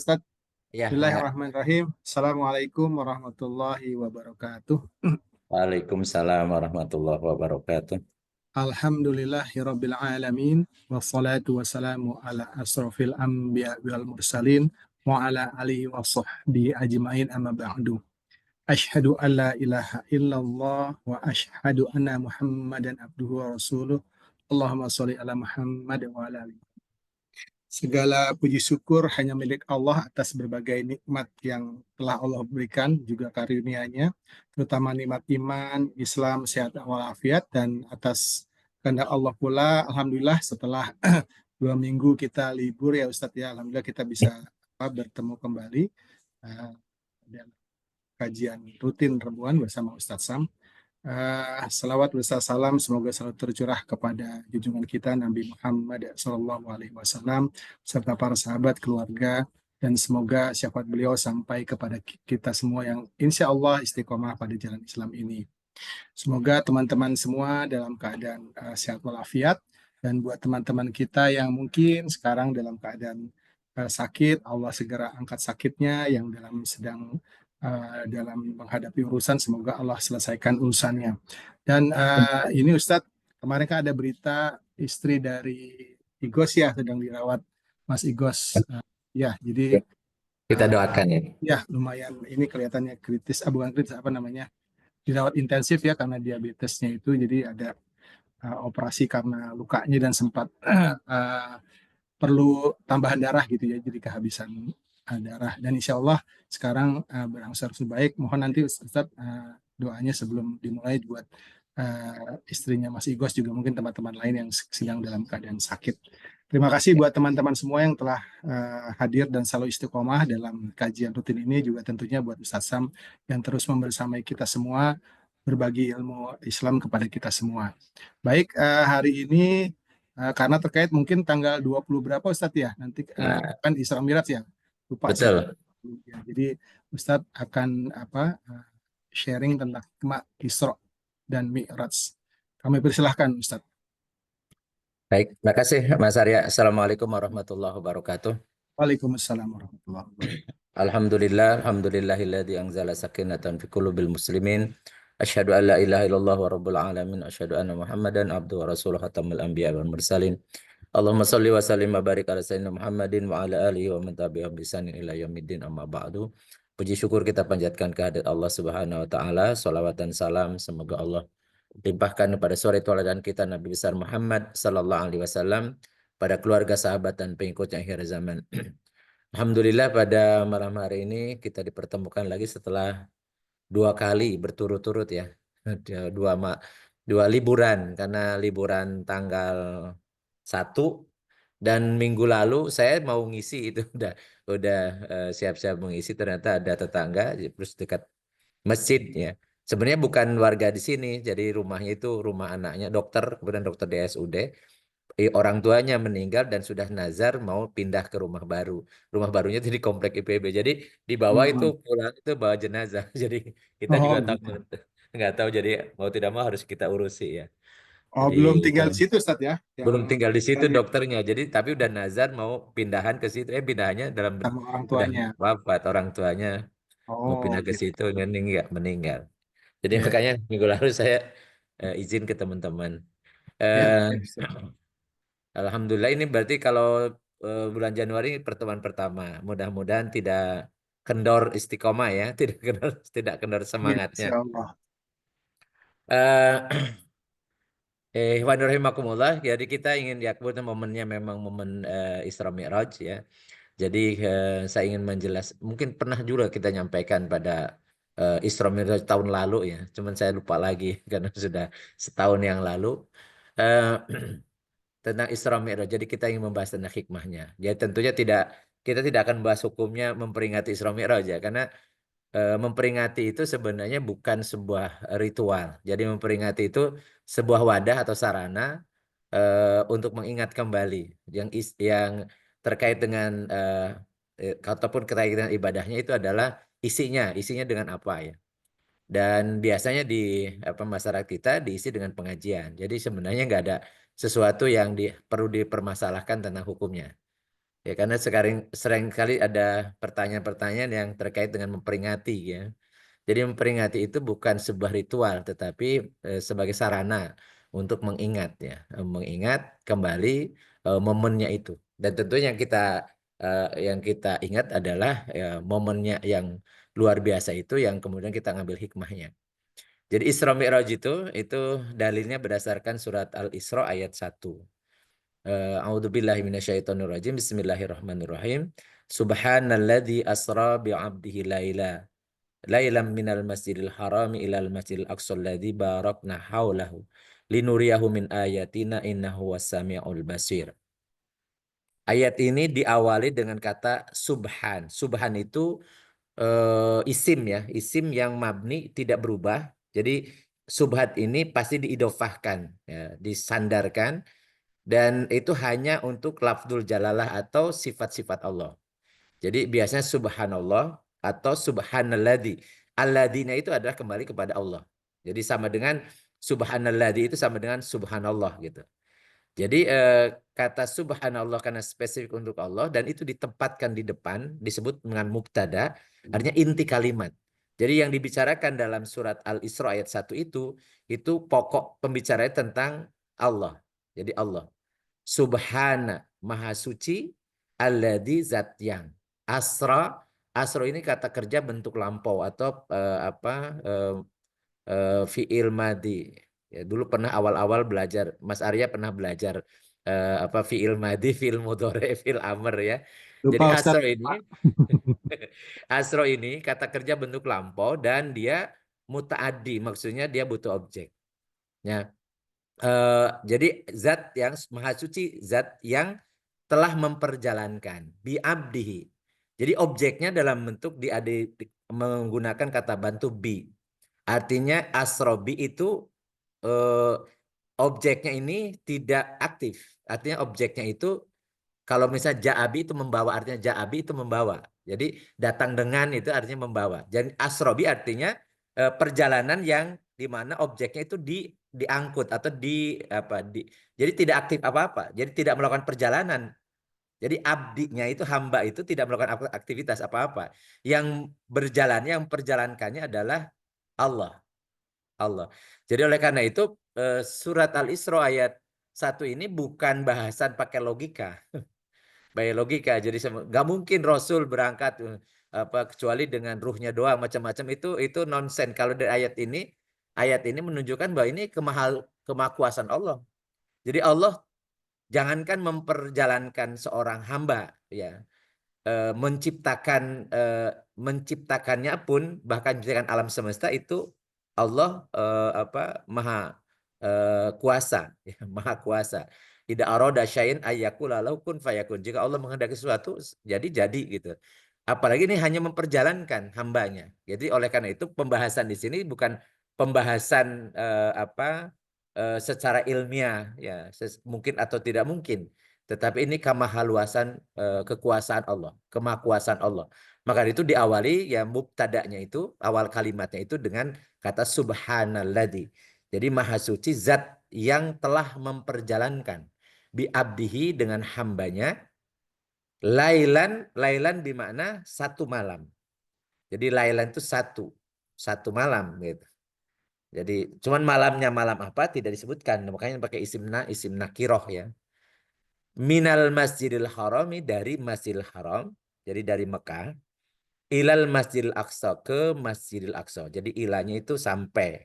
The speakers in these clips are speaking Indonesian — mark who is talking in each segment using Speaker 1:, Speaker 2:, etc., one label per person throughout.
Speaker 1: Ustaz,
Speaker 2: Ya, ya.
Speaker 1: Bismillahirrahmanirrahim. Assalamualaikum warahmatullahi wabarakatuh.
Speaker 2: Waalaikumsalam warahmatullahi wabarakatuh.
Speaker 1: Alhamdulillahirabbil alamin wassalatu wassalamu ala asrofil anbiya wal mursalin wa ala alihi wa sahbihi ajmain amma ba'du. Asyhadu an la ilaha illallah wa asyhadu anna Muhammadan abduhu wa rasuluh. Allahumma sholli ala Muhammad wa ala ali. Segala puji syukur hanya milik Allah atas berbagai nikmat yang telah Allah berikan, juga karunia-Nya, terutama nikmat iman, Islam, sehat walafiat, dan atas kehendak Allah pula, Alhamdulillah setelah 2 minggu kita libur ya Ustadz ya, Alhamdulillah kita bisa bertemu kembali dan kajian rutin rebuan bersama Ustadz Sam. Salawat beserta salam semoga selalu tercurah kepada junjungan kita Nabi Muhammad SAW serta para sahabat, keluarga, dan semoga syafaat beliau sampai kepada kita semua yang insya Allah istiqomah pada jalan Islam ini. Semoga teman-teman semua dalam keadaan sehat walafiat, dan buat teman-teman kita yang mungkin sekarang dalam keadaan sakit, Allah segera angkat sakitnya, yang dalam menghadapi urusan, semoga Allah selesaikan urusannya. Dan ini Ustadz, kemarin kan ada berita istri dari Igos ya sedang dirawat, Mas Igos. Ya, jadi
Speaker 2: Kita doakan ya.
Speaker 1: ya lumayan ini kelihatannya kritis, bukan kritis, apa namanya, dirawat intensif ya karena diabetesnya itu, jadi ada operasi karena lukanya dan sempat perlu tambahan darah gitu ya, jadi kehabisan darah, dan insya Allah sekarang berangsur baik. Mohon nanti Ustaz doanya sebelum dimulai buat istrinya Mas Igos, juga mungkin teman-teman lain yang sedang dalam keadaan sakit. Terima kasih buat teman-teman semua yang telah hadir dan selalu istiqomah dalam kajian rutin ini, juga tentunya buat Ustaz Sam yang terus membersamai kita semua, berbagi ilmu Islam kepada kita semua. Baik, hari ini karena terkait mungkin tanggal 20 berapa Ustadz ya, nanti
Speaker 2: Nah,
Speaker 1: kan Isra Mi'raj ya, lupa saya.
Speaker 2: betul.
Speaker 1: Ya, jadi Ustadz akan sharing tentang Isra dan Mi'raj. Kami persilahkan Ustadz.
Speaker 2: Baik, terima kasih Mas Arya. Assalamualaikum warahmatullahi wabarakatuh.
Speaker 1: Waalaikumsalam warahmatullahi wabarakatuh.
Speaker 2: Alhamdulillahilladzi anzala sakinatan fi qulubil muslimin. Asyhadu an la ilaha illallah wa rabbul alamin. Asyhadu anna Muhammadan abduhu wa rasuluh khatamul anbiya wal mursalin. Allahumma shalli wa sallim wa barik ala sayyidina Muhammadin wa ala alihi wa man tabi'ahum bi ihsanin ila yaumiddin amma ba'du. Puji syukur kita panjatkan kehadirat Allah Subhanahu wa taala. Salawat dan salam semoga Allah limpahkan kepada suri tauladan kita Nabi besar Muhammad sallallahu alaihi wasallam, pada keluarga, sahabat, dan pengikutnya akhir zaman. Alhamdulillah pada malam hari ini kita dipertemukan lagi setelah 2 kali berturut-turut ya. Dua liburan, karena liburan tanggal 1 dan minggu lalu saya mau ngisi itu udah siap-siap mengisi, ternyata ada tetangga terus dekat masjid ya. Sebenarnya bukan warga di sini, jadi rumahnya itu rumah anaknya dokter, kemudian dokter di RSUD. Orang tuanya meninggal dan sudah nazar mau pindah ke rumah baru. Rumah barunya itu di komplek IPB. Jadi di bawah itu
Speaker 1: Hmm.
Speaker 2: pulang itu bawa jenazah. Jadi kita
Speaker 1: Oh
Speaker 2: juga
Speaker 1: gitu.
Speaker 2: takut, nggak tahu. Jadi mau tidak mau harus kita urusi ya.
Speaker 1: Oh,
Speaker 2: Jadi
Speaker 1: belum tinggal di situ Ustadz ya, yang
Speaker 2: belum tinggal di situ
Speaker 1: tadi
Speaker 2: dokternya. Jadi tapi udah nazar mau pindahan ke situ. Pindahannya
Speaker 1: sama orang
Speaker 2: udah
Speaker 1: tuanya.
Speaker 2: wafat orang tuanya, mau
Speaker 1: Oh
Speaker 2: pindah ke
Speaker 1: gitu.
Speaker 2: situ meninggal. Jadi
Speaker 1: Ya,
Speaker 2: makanya minggu lalu saya izin ke teman-teman.
Speaker 1: ya,
Speaker 2: Eh,
Speaker 1: ya, Ustadz.
Speaker 2: Alhamdulillah ini berarti kalau bulan Januari pertemuan pertama. Mudah-mudahan tidak kendor istiqomah ya, tidak kendor
Speaker 1: Ya,
Speaker 2: semangatnya.
Speaker 1: insya Allah.
Speaker 2: Eh wa rahimakumullah. Jadi kita ingin ya, kebetulan momennya memang momen Isra Mi'raj ya. Jadi saya ingin mungkin pernah juga kita nyampaikan pada Isra Mi'raj tahun lalu ya. Cuman saya lupa lagi karena sudah setahun yang lalu. Eh, tentang Isra Mi'raj. Jadi kita ingin membahas tentang hikmahnya. Ya tentunya kita tidak akan membahas hukumnya memperingati Isra Mi'raj ya, karena memperingati itu sebenarnya bukan sebuah ritual. Jadi memperingati itu sebuah wadah atau sarana untuk mengingat kembali yang terkait dengan ataupun terkait dengan ibadahnya itu adalah isinya dengan apa ya. Dan biasanya di masyarakat kita diisi dengan pengajian. Jadi sebenarnya nggak ada sesuatu yang perlu dipermasalahkan tentang hukumnya. Ya, karena sekarang sering kali ada pertanyaan-pertanyaan yang terkait dengan memperingati ya. Jadi memperingati itu bukan sebuah ritual, tetapi sebagai sarana untuk mengingat ya, mengingat kembali momennya itu. Dan tentunya yang kita ingat adalah ya, momennya yang luar biasa itu yang kemudian kita ngambil hikmahnya. Jadi Isra Mi'raj itu dalilnya berdasarkan surat Al-Isra ayat 1. A'udzubillahi minasyaitonirrajim. Bismillahirrahmanirrahim. Subhanalladzi asra bi'abdihi lailam minal masjidil harami ilal masjidil aqsa alladzi barakna haulahu linuriyahu min ayatina innahu wassami'ul basir. Ayat ini diawali dengan kata subhan. Subhan itu isim ya, isim yang mabni tidak berubah. Jadi subhat ini pasti diidofahkan, ya, disandarkan dan itu hanya untuk lafzul jalalah atau sifat-sifat Allah. Jadi biasanya subhanallah atau subhanalladzi. Alladzina itu adalah kembali kepada Allah. Jadi sama dengan subhanalladzi itu sama dengan subhanallah gitu. Jadi kata subhanallah karena spesifik untuk Allah dan itu ditempatkan di depan disebut dengan mubtada, artinya inti kalimat. Jadi yang dibicarakan dalam surat Al-Isra ayat 1 itu pokok pembicaraan tentang Allah. Jadi Allah. Subhana, maha suci, alladzi zat yang. Asra, asra ini kata kerja bentuk lampau atau fiil madi. Ya, dulu pernah awal-awal belajar, Mas Arya pernah belajar fiil madi, fiil mudhari, fiil amr ya. Jadi
Speaker 1: Lupa
Speaker 2: asro
Speaker 1: Ustadz.
Speaker 2: ini asro ini kata kerja bentuk lampau dan dia mutaaddi, maksudnya dia butuh objek. Ya. Jadi zat yang maha suci, zat yang telah memperjalankan bi abdihi. Jadi objeknya dalam bentuk menggunakan kata bantu bi. Artinya asrobi itu eh, objeknya ini tidak aktif. Artinya objeknya itu kalau misalnya ja'abi itu membawa, artinya ja'abi itu membawa. Jadi datang dengan itu artinya membawa. Dan asrobi artinya perjalanan yang di mana objeknya itu diangkut atau jadi tidak aktif apa-apa. Jadi tidak melakukan perjalanan. Jadi abdinya itu hamba itu tidak melakukan aktivitas apa-apa. Yang berjalannya, yang perjalankannya adalah Allah. Allah. Jadi oleh karena itu surat Al-Isra ayat 1 ini bukan bahasan pakai logika. Pakai logika. Jadi nggak mungkin Rasul berangkat kecuali dengan ruhnya doang macam-macam itu nonsen. Kalau dari ayat ini menunjukkan bahwa ini kemahakuasaan Allah. Jadi Allah jangankan memperjalankan seorang hamba ya menciptakannya pun bahkan menciptakan alam semesta itu Allah maha kuasa ya, maha kuasa. Tidak aroda syai'in ayyakula lahu kun fayakun. Jika Allah menghendaki sesuatu jadi gitu. Apalagi ini hanya memperjalankan hambanya. Jadi oleh karena itu pembahasan di sini bukan pembahasan secara ilmiah ya mungkin atau tidak mungkin, tetapi ini kemahaluasan kekuasaan Allah, kemahakuasaan Allah. Maka itu diawali ya mubtada'nya itu awal kalimatnya itu dengan kata subhanalladzi. Jadi maha suci zat yang telah memperjalankan bi abdihi dengan hambanya lailan bermakna satu malam. Jadi lailan itu satu malam gitu. Jadi cuman malamnya malam apa tidak disebutkan. Makanya pakai isim nakiroh ya. Minal Masjidil Harami dari Masjidil Haram. Jadi dari Mekah. Ilal Masjidil Aqsa ke Masjidil Aqsa. Jadi ilahnya itu sampai.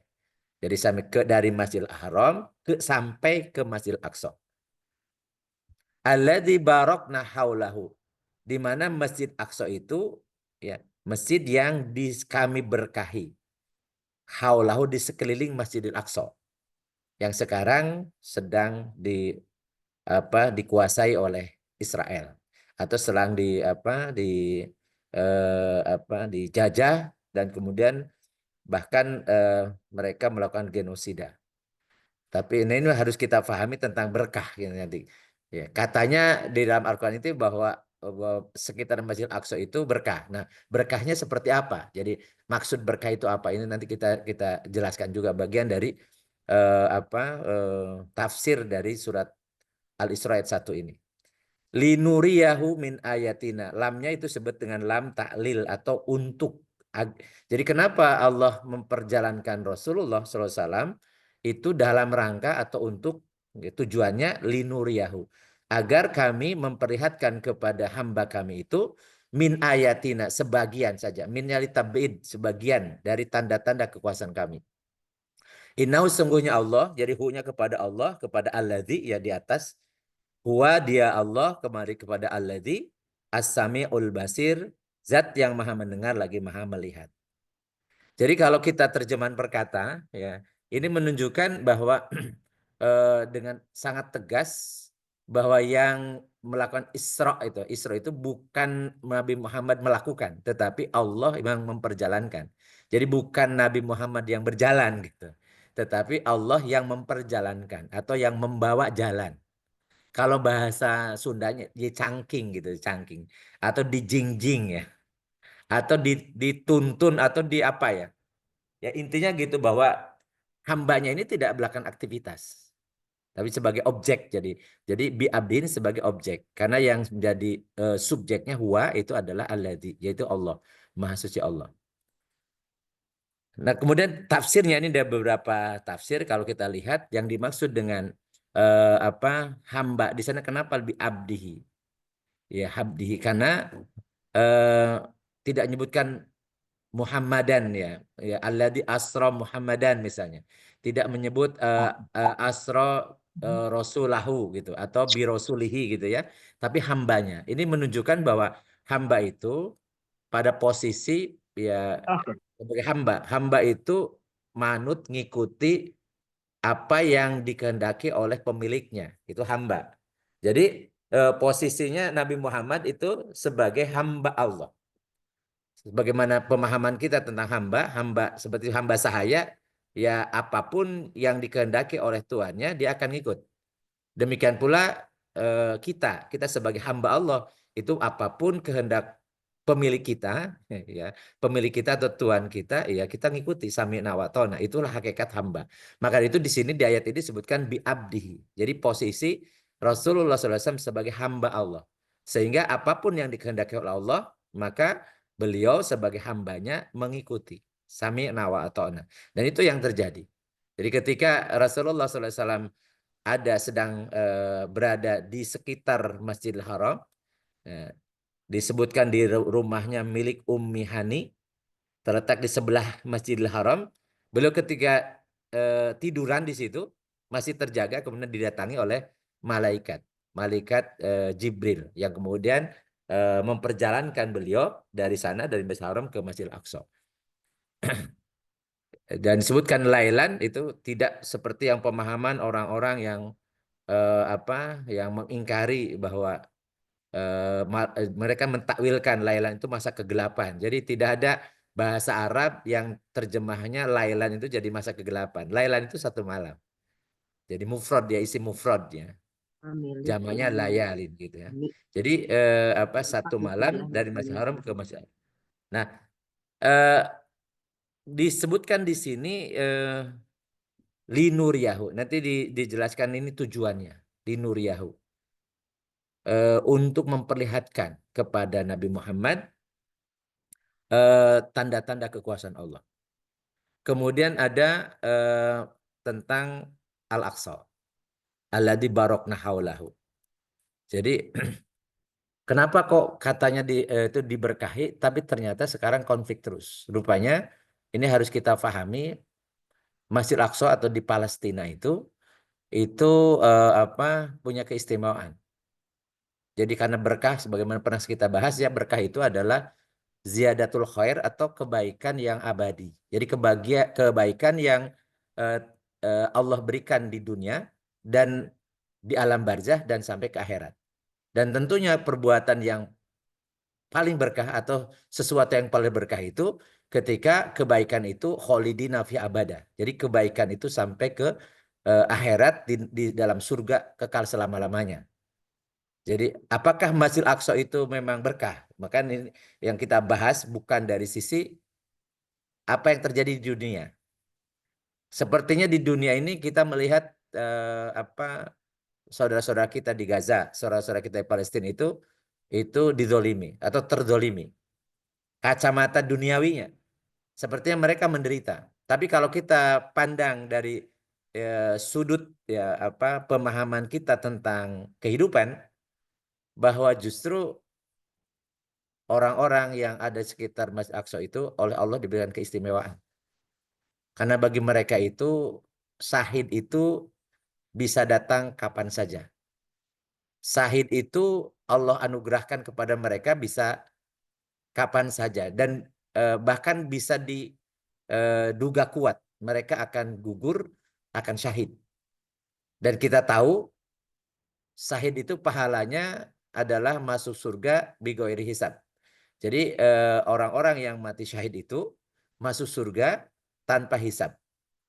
Speaker 2: Jadi sampai dari Masjidil Haram sampai ke Masjidil Aqsa. Alladzi barakna haulahu. Di mana Masjid Aqsa itu ya masjid yang kami berkahi. Haulahu di sekeliling Masjidil Aqsa yang sekarang sedang dikuasai oleh Israel atau sedang dijajah dan kemudian bahkan mereka melakukan genosida. Tapi ini harus kita pahami tentang berkah gitu nanti. Ya, katanya di dalam Al-Quran itu bahwa sekitar Masjid Aqsa itu berkah. Nah, berkahnya seperti apa? Jadi maksud berkah itu apa? Ini nanti kita jelaskan juga bagian dari tafsir dari surat Al-Isra ayat 1 ini. linuriyahu min ayatina. Lamnya itu sebut dengan lam ta'lil atau untuk. Jadi kenapa Allah memperjalankan Rasulullah SAW itu dalam rangka atau untuk, tujuannya linuriyahu, agar kami memperlihatkan kepada hamba kami itu min ayatina, sebagian saja, minnya litabid, sebagian dari tanda-tanda kekuasaan kami. Innahu, sungguhnya Allah, jadi hu-nya kepada Allah, kepada alladzi, ya di atas. Huwa, dia Allah, kemari kepada alladzi, as-sami'ul basir, zat yang maha mendengar lagi maha melihat. Jadi kalau kita terjemahan perkata, ya, ini menunjukkan bahwa dengan sangat tegas bahwa yang melakukan Isra itu bukan Nabi Muhammad melakukan, tetapi Allah yang memperjalankan. Jadi bukan Nabi Muhammad yang berjalan gitu, tetapi Allah yang memperjalankan atau yang membawa jalan. Kalau bahasa Sundanya dicangking gitu, cangking atau dijingjing ya, atau dituntun atau di apa ya. Ya intinya gitu bahwa hambanya ini tidak melakukan aktivitas, tapi sebagai objek. Jadi bi abdin sebagai objek, karena yang menjadi subjeknya huwa itu adalah alladzi, yaitu Allah, Maha Suci Allah. Nah, kemudian tafsirnya ini ada beberapa tafsir. Kalau kita lihat yang dimaksud dengan hamba di sana, kenapa lebih abdihi? Ya, abdihi karena tidak menyebutkan Muhammadan, ya alladzi asra Muhammadan misalnya. Tidak menyebut asra rasulahu gitu atau bi rasulihi gitu ya, tapi hambanya. Ini menunjukkan bahwa hamba itu pada posisi ya sebagai hamba. Hamba itu manut ngikuti apa yang dikehendaki oleh pemiliknya. Itu hamba. Jadi posisinya Nabi Muhammad itu sebagai hamba Allah. Bagaimana pemahaman kita tentang hamba, hamba seperti hamba sahaya, ya apapun yang dikehendaki oleh tuannya dia akan ngikut. Demikian pula kita sebagai hamba Allah itu apapun kehendak pemilik kita, ya pemilik kita atau tuan kita, ya kita ngikuti sami'na wa ta'na. Itulah hakikat hamba. Maka itu di sini di ayat ini disebutkan bi abdihi. Jadi posisi Rasulullah SAW sebagai hamba Allah. Sehingga apapun yang dikehendaki oleh Allah, maka beliau sebagai hambanya mengikuti sami'na wa ta'na. Dan itu yang terjadi. Jadi ketika Rasulullah SAW sedang berada di sekitar Masjidil Haram, disebutkan di rumahnya milik Ummi Hani, terletak di sebelah Masjidil Haram. Beliau ketika tiduran di situ masih terjaga, kemudian didatangi oleh malaikat Jibril yang kemudian memperjalankan beliau dari sana, dari Masjidil Haram ke Masjidil Aqsa. Dan disebutkan lailan itu tidak seperti yang pemahaman orang-orang yang yang mengingkari bahwa mereka mentakwilkan lailan itu masa kegelapan. Jadi tidak ada bahasa Arab yang terjemahnya lailan itu jadi masa kegelapan. Lailan itu satu malam. Jadi mufrad, dia isi mufradnya. Jamaknya layalin gitu ya. Jadi satu malam dari Masjidil Haram ke Masjidil. Nah, disebutkan di sini linuriyahu. Nanti dijelaskan ini tujuannya. Linuriyahu. Untuk memperlihatkan kepada Nabi Muhammad tanda-tanda kekuasaan Allah. Kemudian ada tentang Al-Aqsa. Alladzi barakna haulahu. Jadi kenapa kok katanya itu diberkahi tapi ternyata sekarang konflik terus. Rupanya ini harus kita pahami, Masjid Al-Aqsa atau di Palestina itu punya keistimewaan. Jadi karena berkah, sebagaimana pernah kita bahas ya, berkah itu adalah ziyadatul khair atau kebaikan yang abadi. Jadi kebaikan yang Allah berikan di dunia dan di alam barzah dan sampai ke akhirat. Dan tentunya perbuatan yang paling berkah atau sesuatu yang paling berkah itu ketika kebaikan itu kholidina fi abada. Jadi kebaikan itu sampai ke akhirat di dalam surga kekal selama-lamanya. Jadi apakah Masjid Aqsa itu memang berkah? Maka ini yang kita bahas bukan dari sisi apa yang terjadi di dunia. Sepertinya di dunia ini kita melihat saudara-saudara kita di Gaza, saudara-saudara kita di Palestina itu dizolimi atau terzolimi. Kacamata duniawinya, sepertinya mereka menderita. Tapi kalau kita pandang dari sudut pemahaman kita tentang kehidupan, bahwa justru orang-orang yang ada di sekitar Masjid Aqsa itu oleh Allah diberikan keistimewaan. Karena bagi mereka itu syahid itu bisa datang kapan saja. Syahid itu Allah anugerahkan kepada mereka bisa kapan saja dan bahkan bisa diduga kuat mereka akan gugur, akan syahid. Dan kita tahu syahid itu pahalanya adalah masuk surga bighairi hisab. Jadi orang-orang yang mati syahid itu masuk surga tanpa hisab.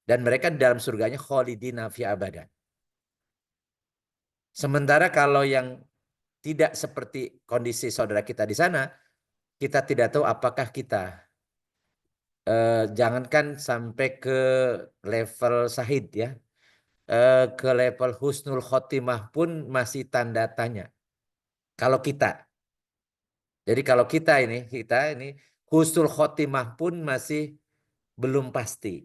Speaker 2: Dan mereka di dalam surganya khalidina fi abada. Sementara kalau yang tidak seperti kondisi saudara kita di sana, kita tidak tahu apakah kita jangankan sampai ke level syahid ya, ke level husnul khotimah pun masih tanda tanya. Kalau kita, jadi kalau kita ini husnul khotimah pun masih belum pasti.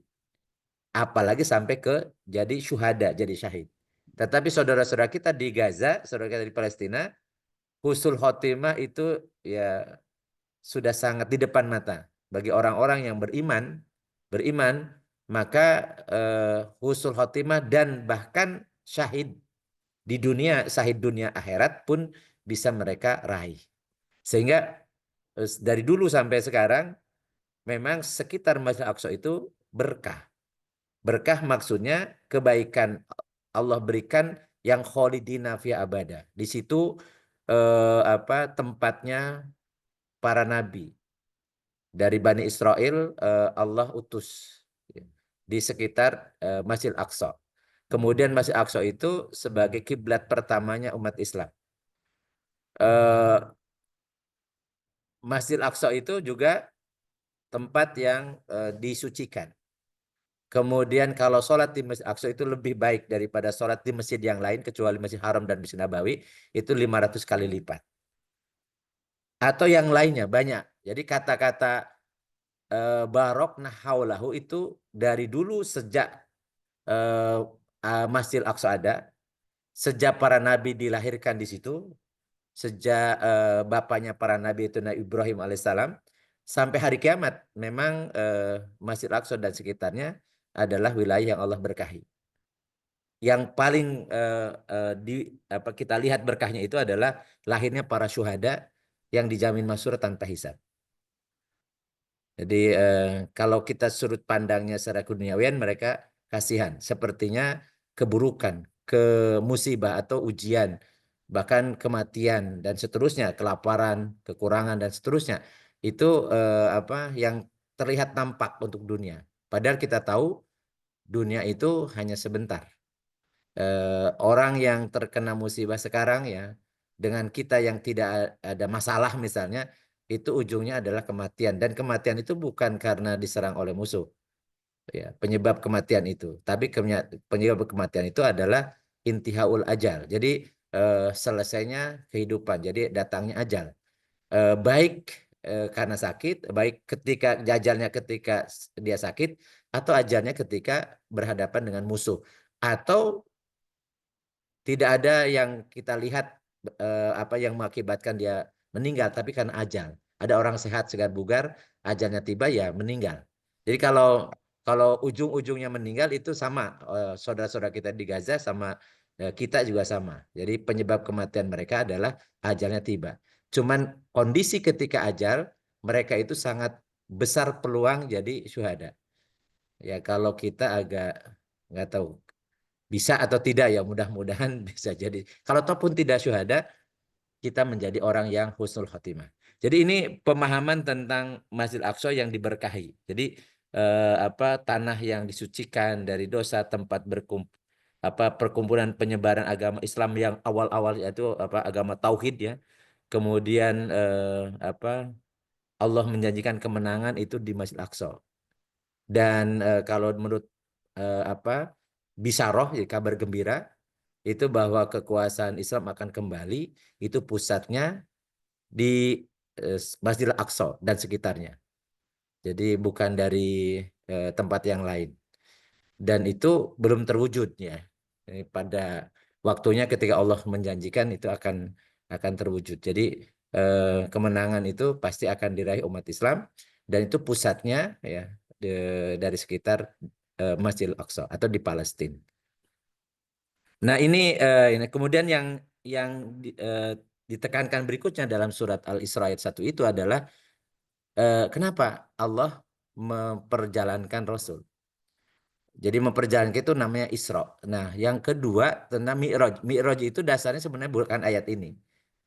Speaker 2: Apalagi sampai ke jadi syuhada, jadi syahid. Tetapi saudara-saudara kita di Gaza, saudara kita di Palestina, husnul khotimah itu ya sudah sangat di depan mata. Bagi orang-orang yang beriman, maka husnul khotimah dan bahkan syahid di dunia, syahid dunia akhirat pun bisa mereka raih. Sehingga dari dulu sampai sekarang memang sekitar Masjid Aqsa itu berkah. Berkah maksudnya kebaikan Allah berikan yang kholidina fi abada. Di situ tempatnya para nabi dari Bani Israel Allah utus di sekitar Masjid Aqsa. Kemudian Masjid Aqsa itu sebagai kiblat pertamanya umat Islam. Masjid Aqsa itu juga tempat yang disucikan. Kemudian kalau sholat di Masjid Aqsa itu lebih baik daripada sholat di masjid yang lain kecuali Masjid Haram dan Masjid Nabawi, itu 500 kali lipat. Atau yang lainnya banyak. Jadi kata-kata barok nahaulahu itu dari dulu sejak Masjid Aqsa ada, sejak para nabi dilahirkan di situ, sejak bapaknya para nabi itu Nabi Ibrahim alaihissalam, sampai hari kiamat memang Masjid Aqsa dan sekitarnya adalah wilayah yang Allah berkahi. Yang paling kita lihat berkahnya itu adalah lahirnya para syuhada yang dijamin masuk tanpa hisab. Jadi kalau kita sudut pandangnya secara keduniawian, mereka kasihan. Sepertinya keburukan, musibah atau ujian, bahkan kematian dan seterusnya, kelaparan, kekurangan dan seterusnya. Itu yang terlihat nampak untuk dunia. Padahal kita tahu dunia itu hanya sebentar. Orang yang terkena musibah sekarang ya, dengan kita yang tidak ada masalah misalnya, itu ujungnya adalah kematian. Dan kematian itu bukan karena diserang oleh musuh. Ya, penyebab kematian itu. Tapi penyebab kematian itu adalah intihaul ajal. Jadi selesainya kehidupan. Jadi datangnya ajal. Baik karena sakit, baik ketika ajalnya ketika dia sakit, atau ajalnya ketika berhadapan dengan musuh. Atau tidak ada yang kita lihat yang mengakibatkan dia meninggal, tapi karena ajal. Ada orang sehat segar bugar, ajalnya tiba ya meninggal. Jadi kalau ujung-ujungnya meninggal itu sama, saudara-saudara kita di Gaza sama kita juga sama. Jadi penyebab kematian mereka adalah ajalnya tiba. Cuman kondisi ketika ajal mereka itu sangat besar peluang jadi syuhada. Ya kalau kita agak nggak tahu bisa atau tidak ya, mudah-mudahan bisa jadi. Kalau toh pun tidak syuhada, kita menjadi orang yang husnul khotimah. Jadi ini pemahaman tentang Masjid Aqsa yang diberkahi. Jadi tanah yang disucikan dari dosa, tempat perkumpulan penyebaran agama Islam yang awal-awal yaitu agama tauhid ya. Kemudian Allah menjanjikan kemenangan itu di Masjid Aqsa. Dan kalau menurut bisaroh, ya, kabar gembira, itu bahwa kekuasaan Islam akan kembali, itu pusatnya di Masjidil Aqsa dan sekitarnya. Jadi bukan dari tempat yang lain. Dan itu belum terwujud ya. Pada waktunya ketika Allah menjanjikan itu akan terwujud. Jadi kemenangan itu pasti akan diraih umat Islam dan itu pusatnya ya dari sekitar Masjidil Aqsa atau di Palestina. Nah, ini kemudian yang ditekankan berikutnya dalam surat Al-Isra ayat 1 itu adalah kenapa Allah memperjalankan Rasul. Jadi memperjalankan itu namanya Isra. Nah, yang kedua tentang Mi'raj. Mi'raj itu dasarnya sebenarnya bukan ayat ini.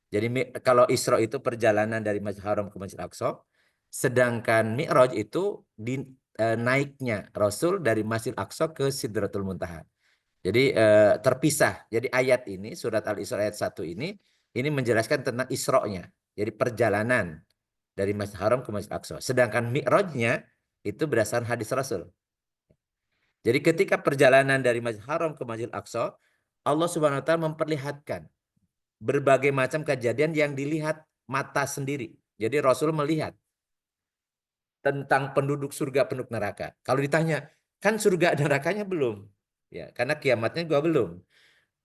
Speaker 2: Jadi kalau Isra itu perjalanan dari Masjidil Haram ke Masjidil Aqsa, sedangkan Mi'raj itu naiknya Rasul dari Masjidil Aqsa ke Sidratul Muntaha. Jadi terpisah. Jadi ayat ini, surat Al-Isra ayat 1 ini menjelaskan tentang Isra-nya. Jadi perjalanan dari Masjidil Haram ke Masjidil Aqsa. Sedangkan Mi'rajnya itu berdasarkan hadis Rasul. Jadi ketika perjalanan dari Masjidil Haram ke Masjidil Aqsa, Allah Subhanahu wa taala memperlihatkan berbagai macam kejadian yang dilihat mata sendiri. Jadi Rasul melihat tentang penduduk surga, penduduk neraka. Kalau ditanya, kan surga dan nerakanya belum. Ya, karena kiamatnya juga belum.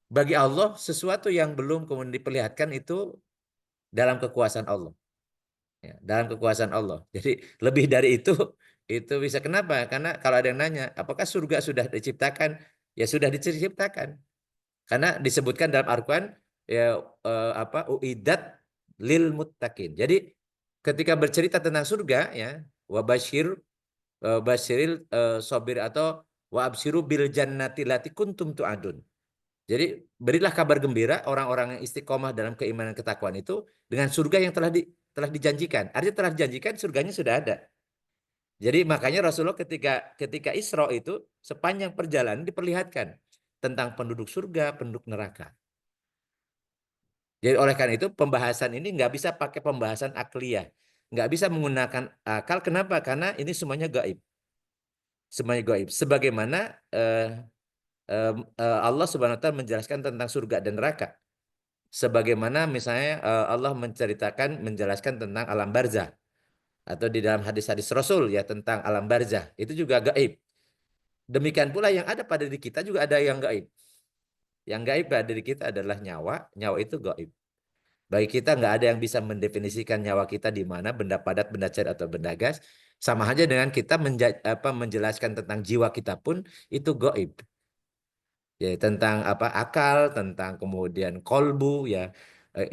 Speaker 2: Bagi Allah sesuatu yang belum kemudian diperlihatkan itu dalam kekuasaan Allah. Ya, dalam kekuasaan Allah. Jadi lebih dari itu bisa kenapa? Karena kalau ada yang nanya, apakah surga sudah diciptakan? Ya sudah diciptakan. Karena disebutkan dalam Al-Qur'an ya uidat lil muttaqin. Jadi ketika bercerita tentang surga ya basyiril sabir atau wa absyiru bil jannati lati kuntum tu'adun. Jadi berilah kabar gembira orang-orang yang istiqomah dalam keimanan ketakwaan itu dengan surga yang telah dijanjikan. Artinya telah dijanjikan surganya sudah ada. Jadi makanya Rasulullah ketika Isra itu sepanjang perjalanan diperlihatkan tentang penduduk surga, penduduk neraka. Jadi oleh karena itu pembahasan ini nggak bisa pakai pembahasan akliyah. Nggak bisa menggunakan akal. Kenapa? Karena ini semuanya gaib. Semuanya gaib. Sebagaimana Allah Subhanahu wa taala menjelaskan tentang surga dan neraka. Sebagaimana misalnya Allah menjelaskan tentang alam barzah atau di dalam hadis-hadis Rasul ya tentang alam barzah itu juga gaib. Demikian pula yang ada pada diri kita juga ada yang gaib. Yang gaib pada diri kita adalah nyawa, nyawa itu gaib. Bagi kita nggak ada yang bisa mendefinisikan nyawa kita di mana, benda padat, benda cair atau benda gas. Sama aja dengan kita menjelaskan tentang jiwa kita pun itu gaib. Ya, tentang akal, tentang kemudian kolbu ya.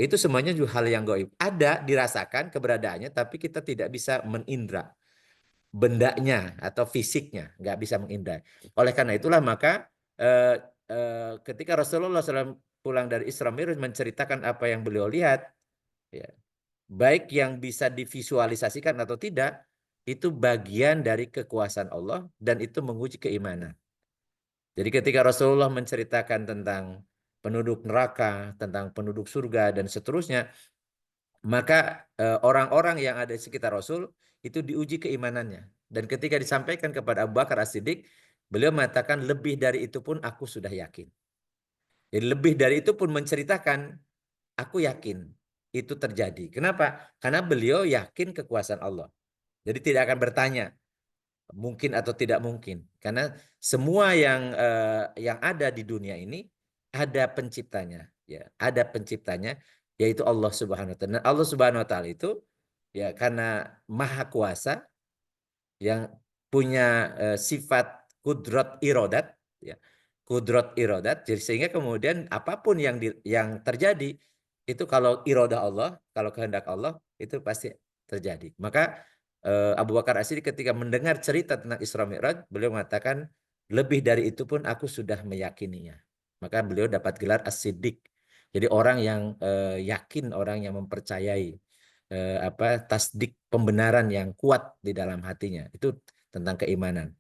Speaker 2: Itu semuanya juga hal yang gaib. Ada dirasakan keberadaannya tapi kita tidak bisa menindra bendanya atau fisiknya, nggak bisa mengindra. Oleh karena itulah maka ketika Rasulullah SAW pulang dari Isra Mi'raj menceritakan apa yang beliau lihat, ya, baik yang bisa divisualisasikan atau tidak, itu bagian dari kekuasaan Allah dan itu menguji keimanan. Jadi ketika Rasulullah menceritakan tentang penduduk neraka, tentang penduduk surga dan seterusnya, maka orang-orang yang ada di sekitar Rasul itu diuji keimanannya. Dan ketika disampaikan kepada Abu Bakar As-Siddiq, beliau mengatakan lebih dari itu pun aku sudah yakin. Jadi lebih dari itu pun menceritakan, aku yakin itu terjadi. Kenapa? Karena beliau yakin kekuasaan Allah. Jadi tidak akan bertanya mungkin atau tidak mungkin. Karena semua yang ada di dunia ini ada penciptanya. Ya, ada penciptanya yaitu Allah Subhanahu wa taala. Dan Allah Subhanahu wa taala itu ya karena maha kuasa yang punya sifat kudrat irodat ya. Kudrat irodat jadi sehingga kemudian apapun yang terjadi itu kalau irodah Allah, kalau kehendak Allah itu pasti terjadi. Maka Abu Bakar As-Siddiq ketika mendengar cerita tentang Isra Mi'raj, beliau mengatakan lebih dari itu pun aku sudah meyakininya. Maka beliau dapat gelar As-Siddiq. Jadi orang yang yakin, orang yang mempercayai tasdik pembenaran yang kuat di dalam hatinya. Itu tentang keimanan.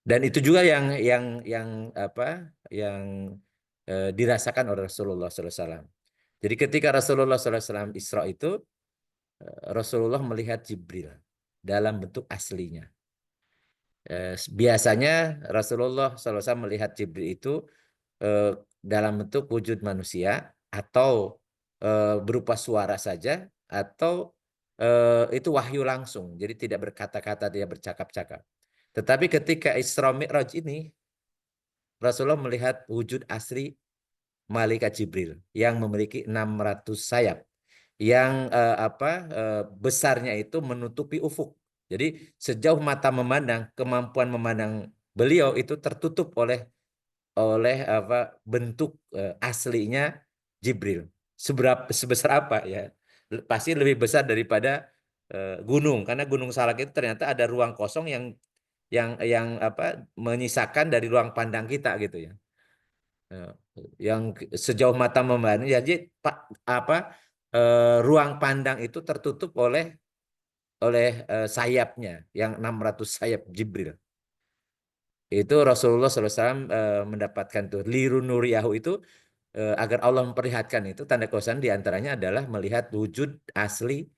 Speaker 2: Dan itu juga yang dirasakan oleh Rasulullah SAW. Jadi ketika Rasulullah SAW Isra itu Rasulullah melihat Jibril dalam bentuk aslinya. Biasanya Rasulullah SAW melihat Jibril itu dalam bentuk wujud manusia atau berupa suara saja atau itu wahyu langsung. Jadi tidak berkata-kata, tidak bercakap-cakap. Tetapi ketika Isra Mi'raj ini Rasulullah melihat wujud asli Malaikat Jibril yang memiliki 600 sayap yang besarnya itu menutupi ufuk. Jadi sejauh mata memandang, kemampuan memandang beliau itu tertutup oleh bentuk aslinya Jibril. Sebesar apa ya? Pasti lebih besar daripada gunung, karena Gunung Salak itu ternyata ada ruang kosong yang menyisakan dari ruang pandang kita gitu ya. Eh, yang sejauh mata memandang, jadi Pak ruang pandang itu tertutup oleh sayapnya yang 600 sayap Jibril. Itu Rasulullah SAW mendapatkan tuh liru nuriyahu itu agar Allah memperlihatkan itu, tanda kebesaran diantaranya adalah melihat wujud asli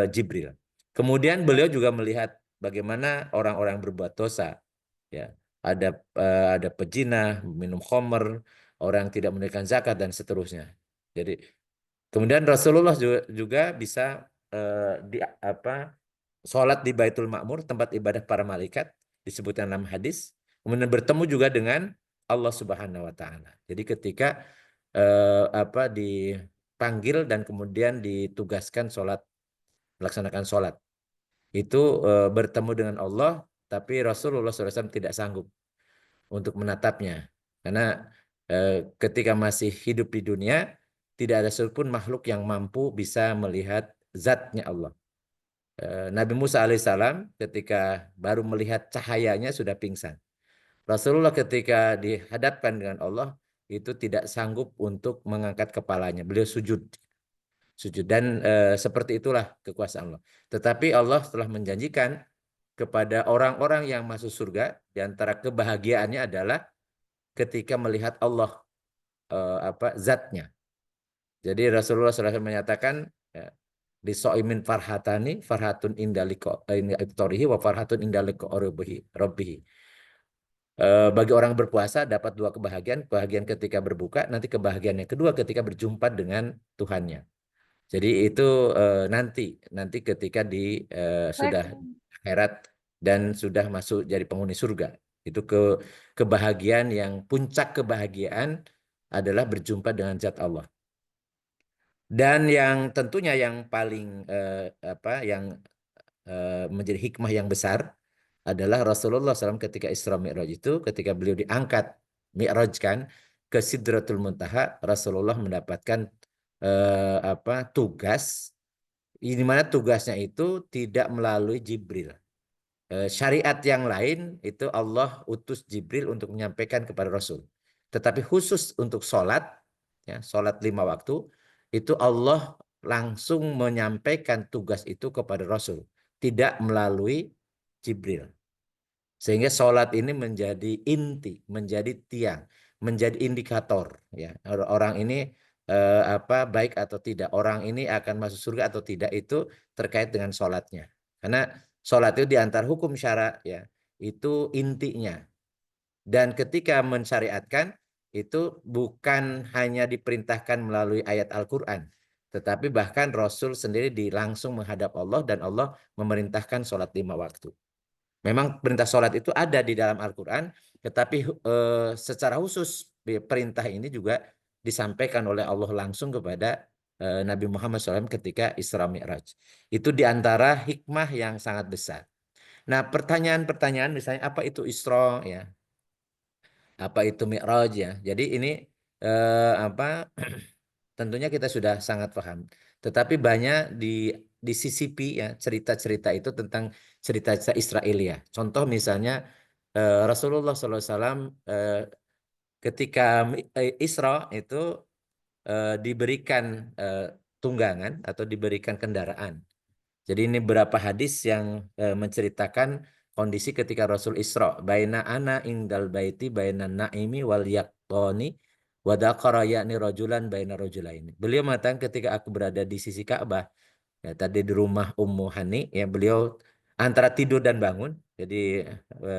Speaker 2: Jibril. Kemudian beliau juga melihat bagaimana orang-orang yang berbuat dosa, ya, ada pejinah, minum khamr, orang yang tidak menunaikan zakat dan seterusnya. Jadi kemudian Rasulullah juga bisa sholat di Baitul Ma'mur, tempat ibadah para malaikat, disebutkan dalam hadis. Kemudian bertemu juga dengan Allah Subhanahu Wa Taala. Jadi ketika dipanggil dan kemudian ditugaskan sholat, melaksanakan sholat, itu bertemu dengan Allah, tapi Rasulullah SAW tidak sanggup untuk menatapnya, karena ketika masih hidup di dunia tidak ada satupun makhluk yang mampu bisa melihat zatnya Allah. Nabi Musa alaihissalam ketika baru melihat cahayanya sudah pingsan. Rasulullah ketika dihadapkan dengan Allah itu tidak sanggup untuk mengangkat kepalanya. Beliau sujud. Dan seperti itulah kekuasaan Allah. Tetapi Allah telah menjanjikan kepada orang-orang yang masuk surga, di antara kebahagiaannya adalah ketika melihat Allah zatnya. Jadi Rasulullah SAW menyatakan ya, di so'imin farhatani, farhatun indaliko iftorihi wa farhatun indaliko rabbihi. Bagi orang berpuasa dapat dua kebahagiaan, kebahagiaan ketika berbuka, nanti kebahagiaan yang kedua ketika berjumpa dengan Tuhannya. Jadi itu nanti ketika sudah akhirat dan sudah masuk jadi penghuni surga. Itu kebahagiaan yang puncak kebahagiaan adalah berjumpa dengan zat Allah. Dan yang tentunya yang paling yang menjadi hikmah yang besar adalah Rasulullah SAW ketika Isra Mi'raj itu, ketika beliau diangkat Mi'raj kan ke Sidratul Muntaha, Rasulullah mendapatkan tugas, di mana tugasnya itu tidak melalui Jibril. Syariat yang lain itu Allah utus Jibril untuk menyampaikan kepada Rasul. Tetapi khusus untuk sholat, ya, sholat 5 waktu, itu Allah langsung menyampaikan tugas itu kepada Rasul. Tidak melalui Jibril. Sehingga sholat ini menjadi inti, menjadi tiang, menjadi indikator. Ya, orang ini baik atau tidak, orang ini akan masuk surga atau tidak, itu terkait dengan sholatnya. Karena sholat itu diantar hukum syara, ya, itu intinya. Dan ketika mensyariatkan itu bukan hanya diperintahkan melalui ayat Al-Quran, tetapi bahkan Rasul sendiri langsung menghadap Allah dan Allah memerintahkan sholat 5 waktu. Memang perintah sholat itu ada di dalam Al-Quran, tetapi secara khusus perintah ini juga disampaikan oleh Allah langsung kepada Nabi Muhammad SAW ketika Isra Mi'raj. Itu diantara hikmah yang sangat besar. Nah, pertanyaan-pertanyaan misalnya apa itu Isra, ya, apa itu Mi'raj, ya. Jadi ini tentunya kita sudah sangat paham. Tetapi banyak disisipi, ya, cerita-cerita itu tentang cerita-cerita Israelia. Contoh misalnya Rasulullah SAW ketika Isra itu diberikan tunggangan atau diberikan kendaraan. Jadi ini beberapa hadis yang menceritakan kondisi ketika Rasul Isra. Baina ana indal baiti baina naimi wal yaqtani wa dzakara ya'ni rajulan baina rajulaini. Beliau mengatakan ketika aku berada di sisi Ka'bah, ya, tadi di rumah Ummu Hani, ya, beliau antara tidur dan bangun, jadi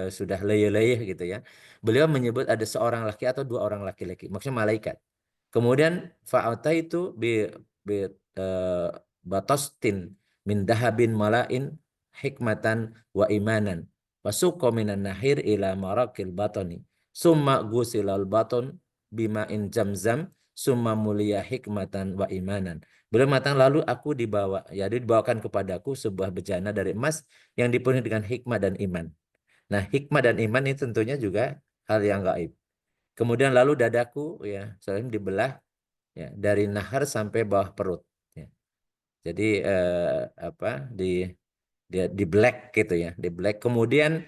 Speaker 2: sudah leyeh-leyeh gitu ya. Beliau menyebut ada seorang laki atau dua orang laki-laki, maksudnya malaikat. Kemudian fa'ata itu bi eh, batostin min dahabin malain hikmatan wa imanan. Wasuqa minan nahir ila marakil batoni. Summa gusilal baton bima in zamzam summa mulia hikmatan wa imanan. Beliau mengatakan lalu aku dibawa, ya dibawakan kepadaku sebuah bejana dari emas yang dipenuhi dengan hikmah dan iman. Nah, hikmah dan iman ini tentunya juga hal yang gaib. Kemudian lalu dadaku ya, selain dibelah ya dari nahar sampai bawah perut. Ya. Jadi apa di black gitu ya, di black. Kemudian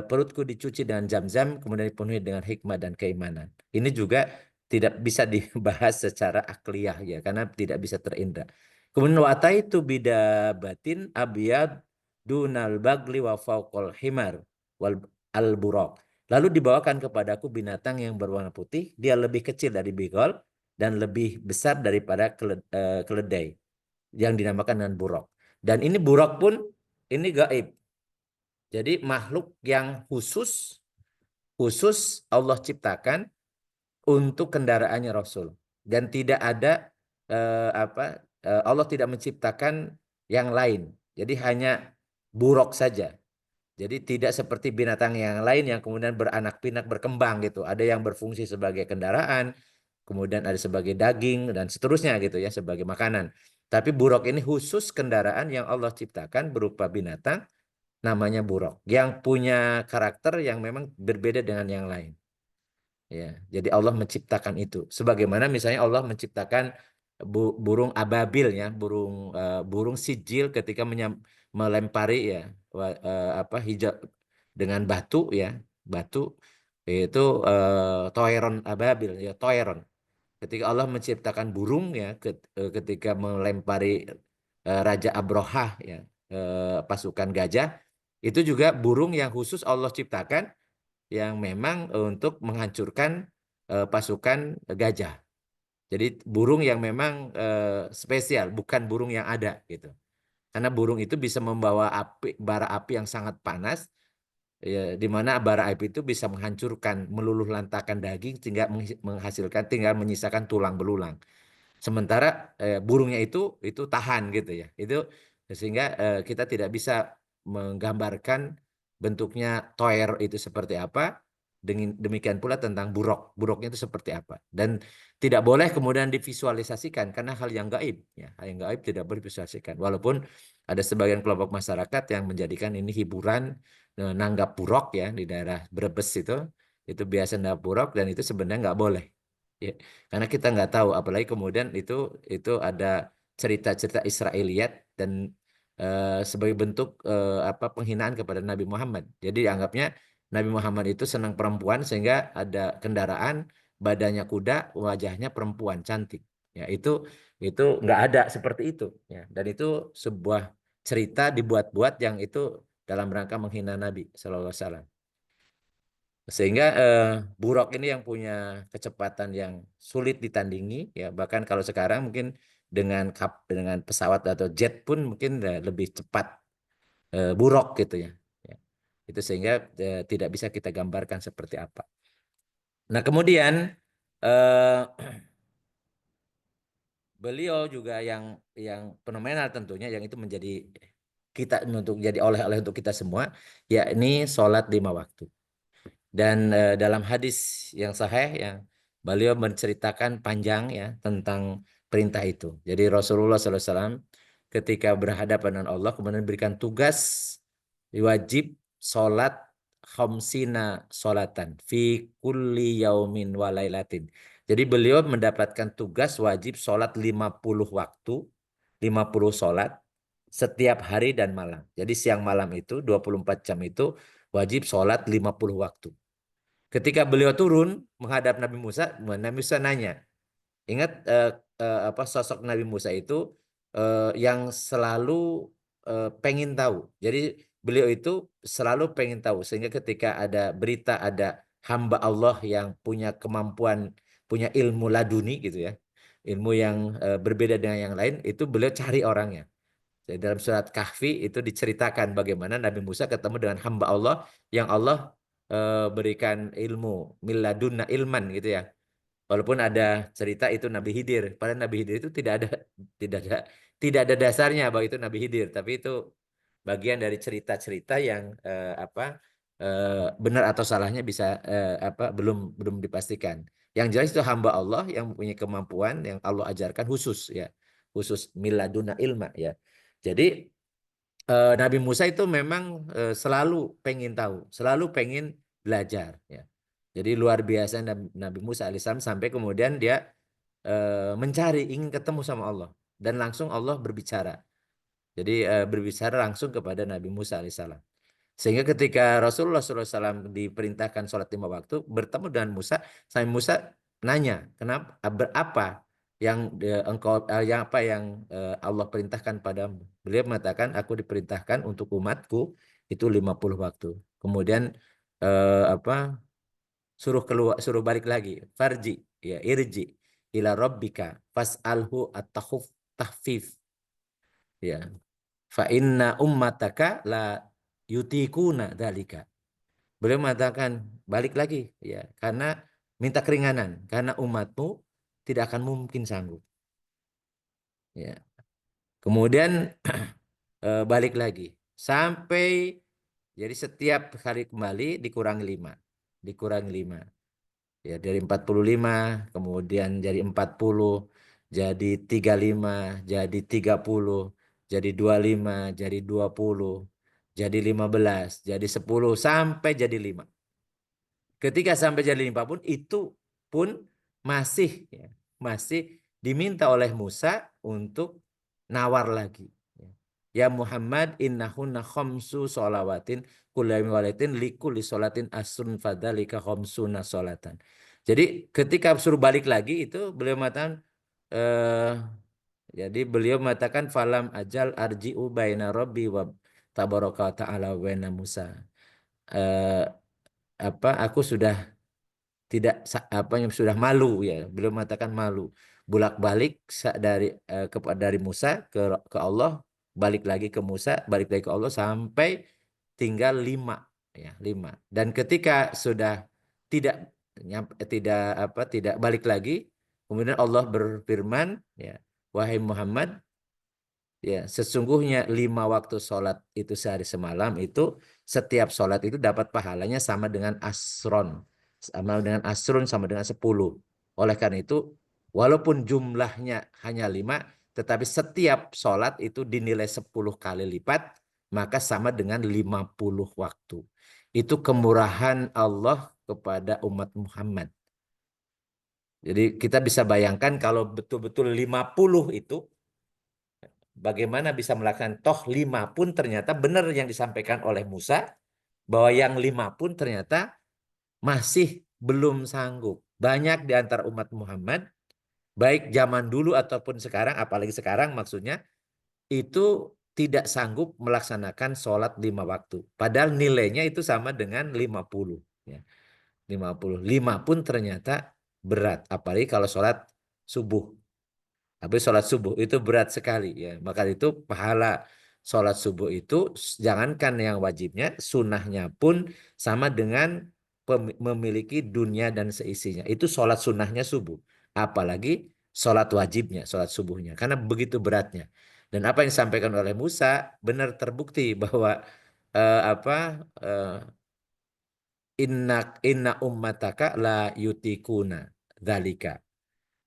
Speaker 2: perutku dicuci dengan zam-zam, kemudian dipenuhi dengan hikmah dan keimanan. Ini juga tidak bisa dibahas secara akliyah ya, karena tidak bisa terindra. Kemudian wata itu batin abiyad dunal bagli wa fauqal himar wal al buraq. Lalu dibawakan kepadaku binatang yang berwarna putih, dia lebih kecil dari bigol dan lebih besar daripada keledai yang dinamakan dengan buraq. Dan ini buraq pun ini gaib. Jadi makhluk yang khusus Allah ciptakan untuk kendaraannya Rasul. Dan tidak ada Allah tidak menciptakan yang lain. Jadi hanya buraq saja. Jadi tidak seperti binatang yang lain yang kemudian beranak pinak berkembang gitu. Ada yang berfungsi sebagai kendaraan, kemudian ada sebagai daging dan seterusnya gitu ya sebagai makanan. Tapi buraq ini khusus kendaraan yang Allah ciptakan berupa binatang namanya buraq yang punya karakter yang memang berbeda dengan yang lain. Ya, jadi Allah menciptakan itu. Sebagaimana misalnya Allah menciptakan burung ababil ya, burung sijil ketika melempari ya apa hijab dengan batu ya, batu itu toeron ababil ya, toeron. Ketika Allah menciptakan burung ya ketika melempari Raja Abrohah ya, pasukan gajah, itu juga burung yang khusus Allah ciptakan yang memang untuk menghancurkan pasukan gajah. Jadi burung yang memang spesial, bukan burung yang ada gitu. Karena burung itu bisa membawa bara api yang sangat panas, ya, di mana bara api itu bisa menghancurkan, meluluh lantakan daging sehingga menghasilkan tinggal menyisakan tulang belulang. Sementara burungnya itu tahan gitu ya. Itu sehingga kita tidak bisa menggambarkan bentuknya toer itu seperti apa. Demikian pula tentang buruk. Buruknya itu seperti apa. Dan tidak boleh kemudian divisualisasikan karena hal yang gaib. Ya, hal yang gaib tidak boleh divisualisasikan. Walaupun ada sebagian kelompok masyarakat yang menjadikan ini hiburan nanggap buruk ya di daerah Brebes itu biasa nanggap buruk dan itu sebenarnya nggak boleh. Ya, karena kita nggak tahu, apalagi kemudian itu ada cerita-cerita Israiliyat dan sebagai bentuk apa penghinaan kepada Nabi Muhammad. Jadi anggapnya Nabi Muhammad itu senang perempuan sehingga ada kendaraan, badannya kuda, wajahnya perempuan cantik. Ya itu nggak ada seperti itu. Ya, dan itu sebuah cerita dibuat-buat yang itu dalam rangka menghina Nabi Sallallahu Alaihi Wasallam. Sehingga Buraq ini yang punya kecepatan yang sulit ditandingi ya bahkan kalau sekarang mungkin dengan pesawat atau jet pun mungkin lebih cepat Buraq gitu ya. Ya. Itu sehingga tidak bisa kita gambarkan seperti apa. Nah, kemudian eh, beliau juga yang fenomenal tentunya yang itu menjadi kita untuk jadi oleh-oleh untuk kita semua yakni sholat 5 waktu. Dan dalam hadis yang sahih yang beliau menceritakan panjang ya tentang perintah itu. Jadi Rasulullah SAW ketika berhadapan dengan Allah kemudian berikan tugas wajib sholat khamsina sholatan fi kulli yaumin walailatin. Jadi beliau mendapatkan tugas wajib sholat 50 waktu, 50 sholat setiap hari dan malam. Jadi siang malam itu 24 jam itu wajib sholat 50 waktu. Ketika beliau turun menghadap Nabi Musa nanya, ingat apa sosok Nabi Musa itu yang selalu pengen tahu. Jadi beliau itu selalu pengen tahu sehingga ketika ada berita ada hamba Allah yang punya kemampuan, punya ilmu laduni gitu ya, ilmu yang berbeda dengan yang lain, itu beliau cari orangnya. Jadi dalam surat Kahfi itu diceritakan bagaimana Nabi Musa ketemu dengan hamba Allah yang Allah berikan ilmu, milladunna ilman gitu ya. Walaupun ada cerita itu Nabi Khidir, padahal Nabi Khidir itu tidak ada tidak ada dasarnya bahwa itu Nabi Khidir, tapi itu bagian dari cerita-cerita yang benar atau salahnya bisa belum belum dipastikan. Yang jelas itu hamba Allah yang mempunyai kemampuan yang Allah ajarkan khusus ya, khusus miladuna ilma ya. Jadi Nabi Musa itu memang selalu pengen tahu, selalu pengen belajar ya. Jadi luar biasa Nabi Musa alaihissalam sampai kemudian dia mencari, ingin ketemu sama Allah dan langsung Allah berbicara. Jadi berbicara langsung kepada Nabi Musa alaihissalam. Sehingga ketika Rasulullah SAW diperintahkan sholat 5 waktu, bertemu dengan Musa, sampai Musa nanya, kenapa, berapa yang apa yang Allah perintahkan padamu? Beliau mengatakan, aku diperintahkan untuk umatku itu 50 waktu. Kemudian suruh keluar, suruh balik lagi, farji, ya irji ila rabbika fas'alhu at-tahuf tahfif, ya. Fa inna ummataka la yutikuna dalika. Beliau mengatakan balik lagi ya karena minta keringanan karena umatmu tidak akan mungkin sanggup. Ya. Kemudian balik lagi sampai jadi setiap kali kembali dikurangi 5. Dikurangi 5. Ya dari 45 kemudian jadi 40 jadi 35 jadi 30 jadi 25 jadi 20 jadi 15 jadi 10 sampai jadi 5. Ketika sampai jadi 5 pun itu pun masih ya, masih diminta oleh Musa untuk nawar lagi. Ya Muhammad innahunna khamsu sholawatin kullami walatin likulli sholatin asun fadalika khamsuna sholatan. Jadi ketika suruh balik lagi itu beliau mengatakan jadi beliau mengatakan falam ajal arji'u baina rabbi wa tabaraka wa ta'ala wa baina Musa. Eh, aku sudah tidak apa yang sudah malu ya, beliau mengatakan malu bolak-balik dari Musa ke Allah, balik lagi ke Musa, balik lagi ke Allah sampai tinggal 5 ya, 5. Dan ketika sudah tidak tidak balik lagi, kemudian Allah berfirman ya, wahai Muhammad, ya, sesungguhnya 5 waktu sholat itu sehari semalam itu setiap sholat itu dapat pahalanya sama dengan asron. Sama dengan asrun sama dengan 10. Oleh karena itu, walaupun jumlahnya hanya 5, tetapi setiap sholat itu dinilai 10 kali lipat, maka sama dengan 50 waktu. Itu kemurahan Allah kepada umat Muhammad. Jadi kita bisa bayangkan kalau betul-betul 50 itu, bagaimana bisa melakukan toh 5 pun ternyata benar yang disampaikan oleh Musa, bahwa yang 5 pun ternyata masih belum sanggup. Banyak di antara umat Muhammad, baik zaman dulu ataupun sekarang, apalagi sekarang maksudnya, itu tidak sanggup melaksanakan sholat 5 waktu. Padahal nilainya itu sama dengan 50. Ya. 50. 5 pun ternyata berat. Apalagi kalau sholat subuh. Tapi sholat subuh itu berat sekali ya. Maka itu pahala sholat subuh itu jangankan yang wajibnya, sunnahnya pun sama dengan memiliki dunia dan seisinya. Itu sholat sunnahnya subuh. Apalagi sholat wajibnya, sholat subuhnya. Karena begitu beratnya. Dan apa yang disampaikan oleh Musa benar terbukti bahwa eh, apa eh, inna ummataka la yutikuna dzalika.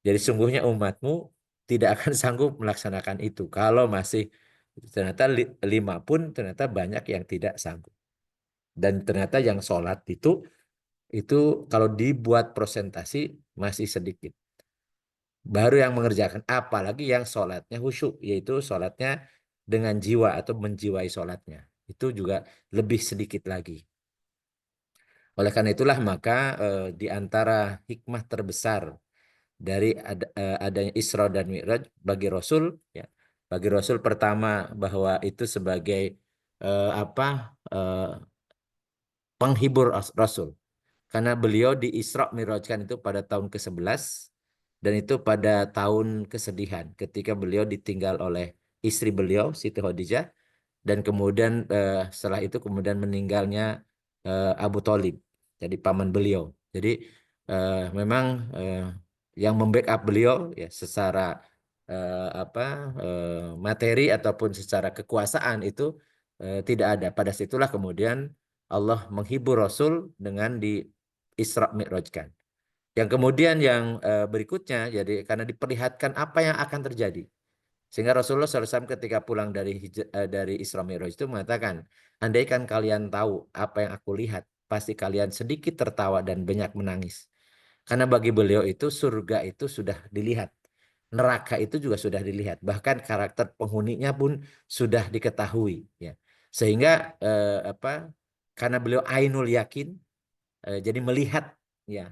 Speaker 2: Jadi sungguhnya umatmu tidak akan sanggup melaksanakan itu. Kalau masih ternyata 5 pun ternyata banyak yang tidak sanggup. Dan ternyata yang sholat itu kalau dibuat prosentasi masih sedikit. Baru yang mengerjakan, apalagi yang sholatnya khusyuk, yaitu sholatnya dengan jiwa atau menjiwai sholatnya. Itu juga lebih sedikit lagi. Oleh karena itulah maka di antara hikmah terbesar dari adanya Isra dan Mi'raj bagi Rasul ya, bagi Rasul pertama bahwa itu sebagai eh, apa eh, penghibur Rasul karena beliau di Isra Mi'rajkan itu pada tahun ke-11 dan itu pada tahun kesedihan ketika beliau ditinggal oleh istri beliau Siti Khadijah, dan kemudian setelah itu kemudian meninggalnya Abu Thalib, jadi paman beliau. Jadi memang yang membackup beliau ya secara apa materi ataupun secara kekuasaan itu tidak ada. Pada situlah kemudian Allah menghibur Rasul dengan di Isra Mi'rajkan. Yang kemudian yang berikutnya, jadi karena diperlihatkan apa yang akan terjadi. Sehingga Rasulullah SAW ketika pulang dari Isra Mi'raj itu mengatakan, andaikan kalian tahu apa yang aku lihat, pasti kalian sedikit tertawa dan banyak menangis. Karena bagi beliau itu surga itu sudah dilihat. Neraka itu juga sudah dilihat. Bahkan karakter penghuninya pun sudah diketahui. Ya. Sehingga karena beliau ainul yakin, jadi melihat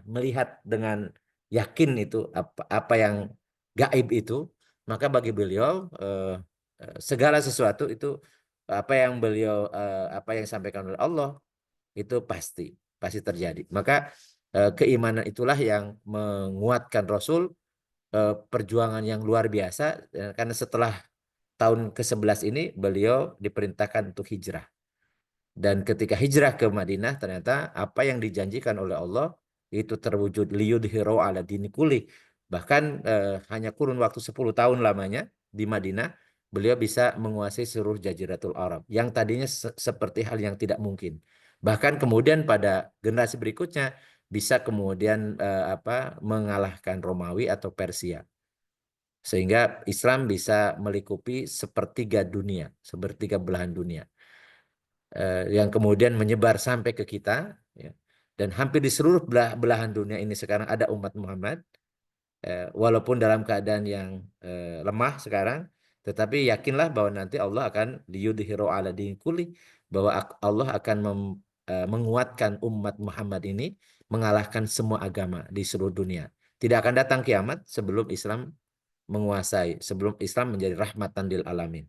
Speaker 2: melihat dengan yakin itu apa yang gaib itu, maka bagi beliau segala sesuatu itu apa yang disampaikan oleh Allah itu pasti terjadi. Maka keimanan itulah yang menguatkan Rasul, perjuangan yang luar biasa, karena setelah tahun ke-11 ini beliau diperintahkan untuk hijrah. Dan ketika hijrah ke Madinah, ternyata apa yang dijanjikan oleh Allah itu terwujud, liyudhiru ala dini kulli. Bahkan hanya kurun waktu 10 tahun lamanya di Madinah, beliau bisa menguasai seluruh Jaziratul Arab yang tadinya seperti hal yang tidak mungkin. Bahkan kemudian pada generasi berikutnya bisa kemudian mengalahkan Romawi atau Persia. Sehingga Islam bisa melingkupi sepertiga dunia, sepertiga belahan dunia. Yang kemudian menyebar sampai ke kita, ya. Dan hampir di seluruh belahan dunia ini sekarang ada umat Muhammad, walaupun dalam keadaan yang lemah sekarang, tetapi yakinlah bahwa nanti Allah akan liyudhiru ala dini kulli, bahwa Allah akan menguatkan umat Muhammad ini mengalahkan semua agama di seluruh dunia. Tidak akan datang kiamat sebelum Islam menguasai, sebelum Islam menjadi rahmatan lil alamin.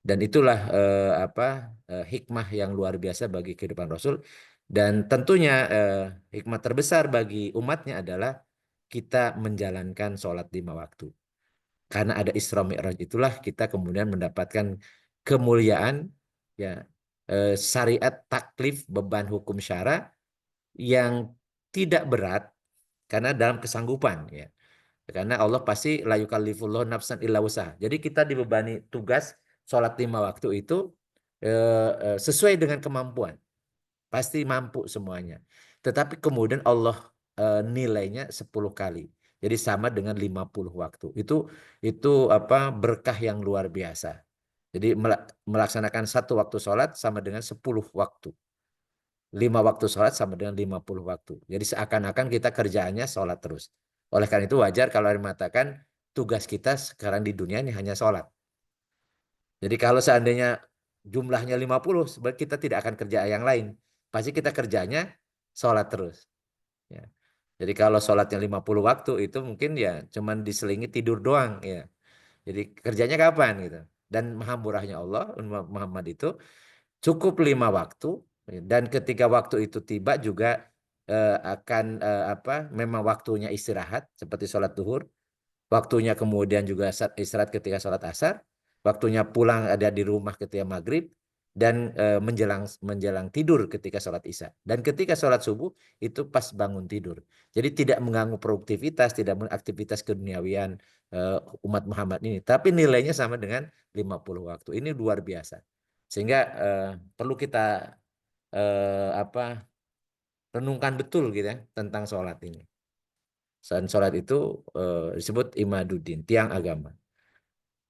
Speaker 2: Dan itulah hikmah yang luar biasa bagi kehidupan Rasul. Dan tentunya hikmah terbesar bagi umatnya adalah kita menjalankan sholat 5 waktu. Karena ada Isra Mi'raj itulah kita kemudian mendapatkan kemuliaan, ya, syariat taklif beban hukum syara yang tidak berat karena dalam kesanggupan, ya. Karena Allah pasti la yukallifullahu nafsan illa wusaha. Jadi kita dibebani tugas sholat 5 waktu itu sesuai dengan kemampuan. Pasti mampu semuanya. Tetapi kemudian Allah nilainya 10 kali. Jadi sama dengan 50 waktu. Itu berkah yang luar biasa. Jadi melaksanakan 1 waktu sholat sama dengan 10 waktu. 5 waktu sholat sama dengan 50 waktu. Jadi seakan-akan kita kerjaannya sholat terus. Oleh karena itu wajar kalau mengatakan tugas kita sekarang di dunia ini hanya sholat. Jadi kalau seandainya jumlahnya 50, sebenarnya kita tidak akan kerja yang lain. Pasti kita kerjanya sholat terus. Ya. Jadi kalau sholatnya 50 waktu itu mungkin ya cuman diselingi tidur doang. Ya. Jadi kerjanya kapan gitu. Dan maha murahnya Allah, Muhammad itu cukup 5 waktu. Dan ketika waktu itu tiba juga akan memang waktunya istirahat seperti sholat duhur, waktunya kemudian juga istirahat ketika sholat asar, waktunya pulang ada di rumah ketika maghrib, dan menjelang tidur ketika sholat isya. Dan ketika sholat subuh itu pas bangun tidur. Jadi tidak mengganggu produktivitas, tidak mengaktivitas keduniawian umat Muhammad ini. Tapi nilainya sama dengan 50 waktu. Ini luar biasa. Sehingga perlu kita renungkan betul gitu ya tentang sholat ini. Dan sholat itu disebut imaduddin, tiang agama.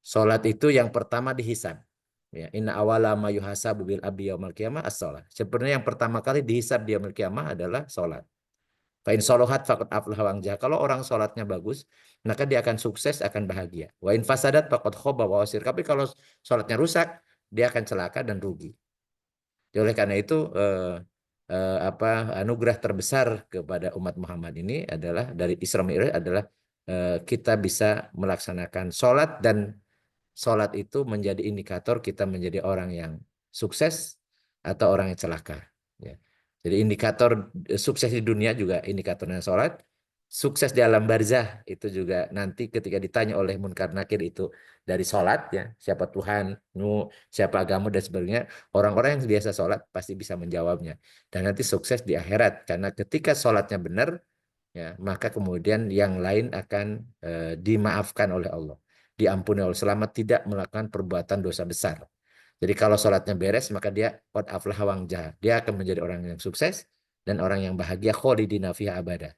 Speaker 2: Sholat itu yang pertama dihisab. Ya, inna awala ma yuhasabu bil abdi yaumil qiyamah as-sholat. Sebenarnya yang pertama kali dihisab di yaumil qiyamah adalah sholat. Fa in sholahat faqad aflaha wa anjah. Kalau orang sholatnya bagus, maka dia akan sukses, akan bahagia. Wa in fasadat faqad khaba wa wasir. Tapi kalau sholatnya rusak, dia akan celaka dan rugi. Oleh karena itu anugerah terbesar kepada umat Muhammad ini adalah dari Isra Mi'raj adalah kita bisa melaksanakan sholat, dan sholat itu menjadi indikator kita menjadi orang yang sukses atau orang yang celaka. Ya. Jadi indikator sukses di dunia juga indikatornya sholat, sukses di alam barzah itu juga nanti ketika ditanya oleh Munkar Nakir itu dari sholat ya, siapa Tuhanmu, siapa agama dan sebagainya, orang-orang yang biasa sholat pasti bisa menjawabnya. Dan nanti sukses di akhirat karena ketika sholatnya benar ya, maka kemudian yang lain akan dimaafkan oleh Allah, diampuni Allah selama tidak melakukan perbuatan dosa besar. Jadi kalau sholatnya beres maka dia qad aflaha wa anjaha. Dia akan menjadi orang yang sukses dan orang yang bahagia khalidina fiha abada.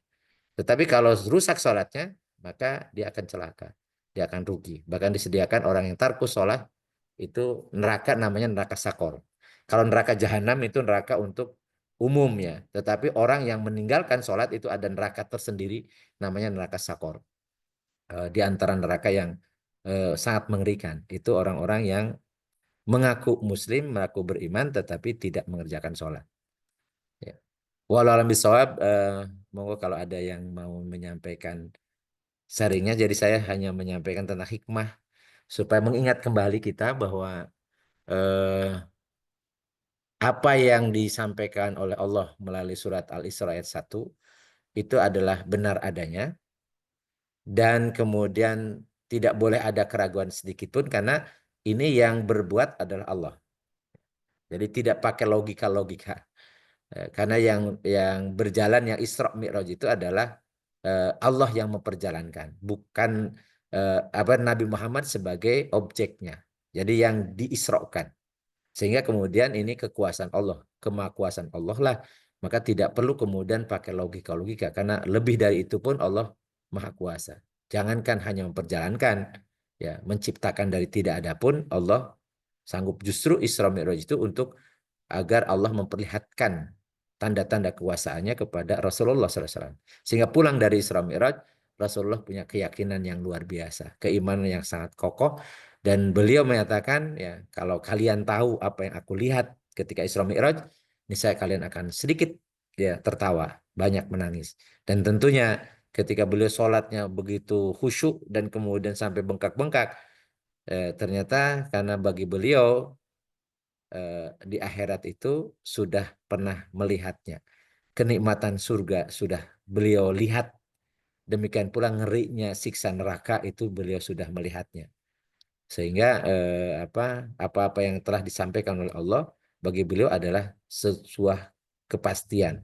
Speaker 2: Tetapi kalau rusak sholatnya, maka dia akan celaka. Dia akan rugi. Bahkan disediakan orang yang tarkus sholat, itu neraka namanya neraka sakor. Kalau neraka jahanam itu neraka untuk umum ya. Tetapi orang yang meninggalkan sholat itu ada neraka tersendiri namanya neraka sakor. Di antara neraka yang sangat mengerikan. Itu orang-orang yang mengaku muslim, mengaku beriman, tetapi tidak mengerjakan sholat. Ya. Walau alam bisawab, monggo kalau ada yang mau menyampaikan sharingnya, jadi saya hanya menyampaikan tentang hikmah supaya mengingat kembali kita bahwa eh, apa yang disampaikan oleh Allah melalui surat Al-Isra ayat 1 itu adalah benar adanya dan kemudian tidak boleh ada keraguan sedikit pun karena ini yang berbuat adalah Allah. Jadi tidak pakai logika-logika. Karena yang berjalan yang Isra Mi'raj itu adalah Allah yang memperjalankan, bukan apa Nabi Muhammad sebagai objeknya. Jadi yang diisrokan. Sehingga kemudian ini kekuasaan Allah, kemahakuasaan Allah lah. Maka tidak perlu kemudian pakai logika-logika karena lebih dari itu pun Allah Maha Kuasa. Jangankan hanya memperjalankan, ya, menciptakan dari tidak ada pun Allah sanggup justru Isra Mi'raj itu untuk agar Allah memperlihatkan tanda-tanda kekuasaannya kepada Rasulullah SAW. Sehingga pulang dari Isra Mi'raj, Rasulullah punya keyakinan yang luar biasa, keimanan yang sangat kokoh, dan beliau menyatakan, ya, kalau kalian tahu apa yang aku lihat ketika Isra Mi'raj, niscaya kalian akan sedikit ya tertawa, banyak menangis. Dan tentunya ketika beliau sholatnya begitu khusyuk dan kemudian sampai bengkak-bengkak, ternyata karena bagi beliau di akhirat itu sudah pernah melihatnya. Kenikmatan surga sudah beliau lihat. Demikian pula ngerinya siksa neraka itu beliau sudah melihatnya. Sehingga apa-apa yang telah disampaikan oleh Allah bagi beliau adalah sebuah kepastian,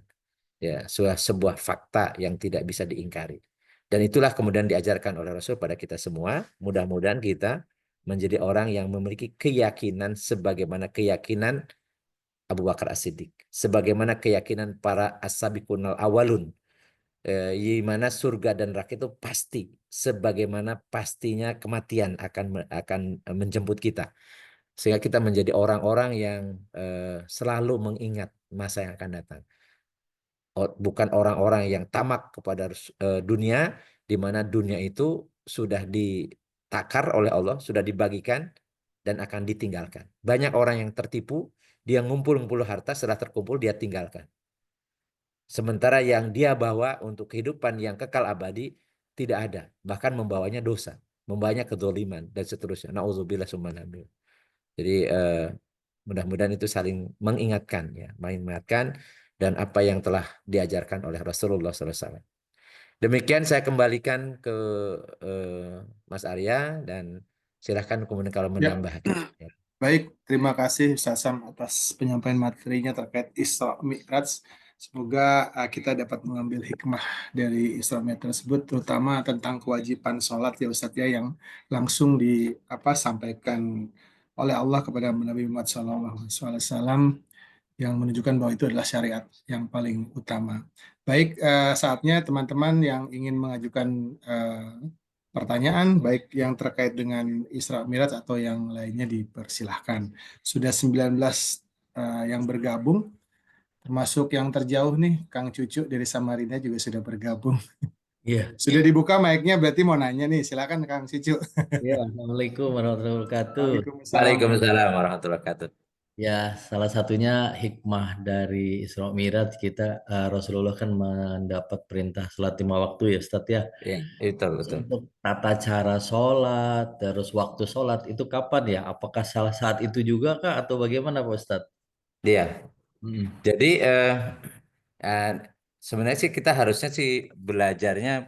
Speaker 2: ya, sebuah fakta yang tidak bisa diingkari. Dan itulah kemudian diajarkan oleh Rasul pada kita semua. Mudah-mudahan kita menjadi orang yang memiliki keyakinan sebagaimana keyakinan Abu Bakar As-Siddiq. Sebagaimana keyakinan para as-sabiqunal awalun. Di mana surga dan neraka itu pasti. Sebagaimana pastinya kematian akan menjemput kita. Sehingga kita menjadi orang-orang yang selalu mengingat masa yang akan datang. Bukan orang-orang yang tamak kepada dunia, di mana dunia itu sudah ditakar oleh Allah, sudah dibagikan, dan akan ditinggalkan. Banyak orang yang tertipu, dia ngumpul-ngumpul harta, setelah terkumpul dia tinggalkan. Sementara yang dia bawa untuk kehidupan yang kekal abadi tidak ada. Bahkan membawanya dosa, membawanya kezaliman, dan seterusnya. Nauzubillah summa na'udzubillah. Jadi mudah-mudahan itu saling mengingatkan, ya, mengingatkan dan apa yang telah diajarkan oleh Rasulullah SAW. Demikian saya kembalikan ke Mas Arya dan silahkan kemudian kalau
Speaker 1: Ya,
Speaker 2: menambah. Ya.
Speaker 1: baik, terima kasih Ustaz Sam atas penyampaian materinya terkait Isra Mi'raj. Semoga kita dapat mengambil hikmah dari Isra Mi'raj tersebut, terutama tentang kewajiban sholat ya Ustaz ya, yang langsung sampaikan oleh Allah kepada Nabi Muhammad SAW, yang menunjukkan bahwa itu adalah syariat yang paling utama. Baik, saatnya teman-teman yang ingin mengajukan pertanyaan, baik yang terkait dengan Isra Mi'raj atau yang lainnya dipersilahkan. Sudah 19 yang bergabung, termasuk yang terjauh nih, Kang Cucu dari Samarinda juga sudah bergabung.
Speaker 3: Iya,
Speaker 1: Sudah dibuka mic-nya, berarti mau nanya nih, silakan Kang Cucu.
Speaker 3: iya. Assalamualaikum warahmatullahi wabarakatuh.
Speaker 1: Waalaikumsalam.
Speaker 2: Waalaikumsalam warahmatullahi wabarakatuh.
Speaker 3: Ya, salah satunya hikmah dari Isra Mi'raj kita Rasulullah kan mendapat perintah sholat 5 waktu ya, Ustadz ya.
Speaker 2: Ya, itu betul.
Speaker 3: Untuk tata cara sholat, terus waktu sholat itu kapan ya? Apakah salah saat itu juga kah atau bagaimana Pak Ustadz?
Speaker 2: Iya.
Speaker 3: Hmm.
Speaker 2: Jadi eh, Sebenarnya sih kita harusnya sih belajarnya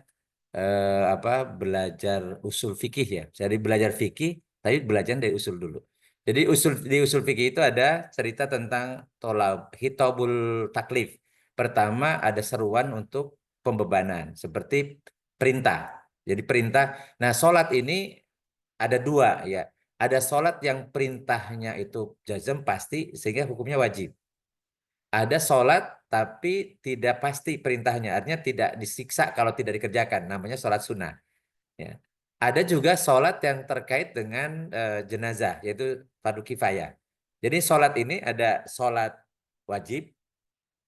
Speaker 2: belajar usul fikih ya. Jadi belajar fikih, tapi belajar dari usul dulu. Jadi di usul fikih itu ada cerita tentang hitobul taklif. Pertama ada seruan untuk pembebanan, seperti perintah. Jadi perintah. Nah, sholat ini ada dua ya. Ada sholat yang perintahnya itu jazm pasti sehingga hukumnya wajib. Ada sholat tapi tidak pasti perintahnya, artinya tidak disiksa kalau tidak dikerjakan, namanya sholat sunnah. Ya. Ada juga sholat yang terkait dengan jenazah, yaitu fardu kifayah. Jadi sholat ini ada sholat wajib.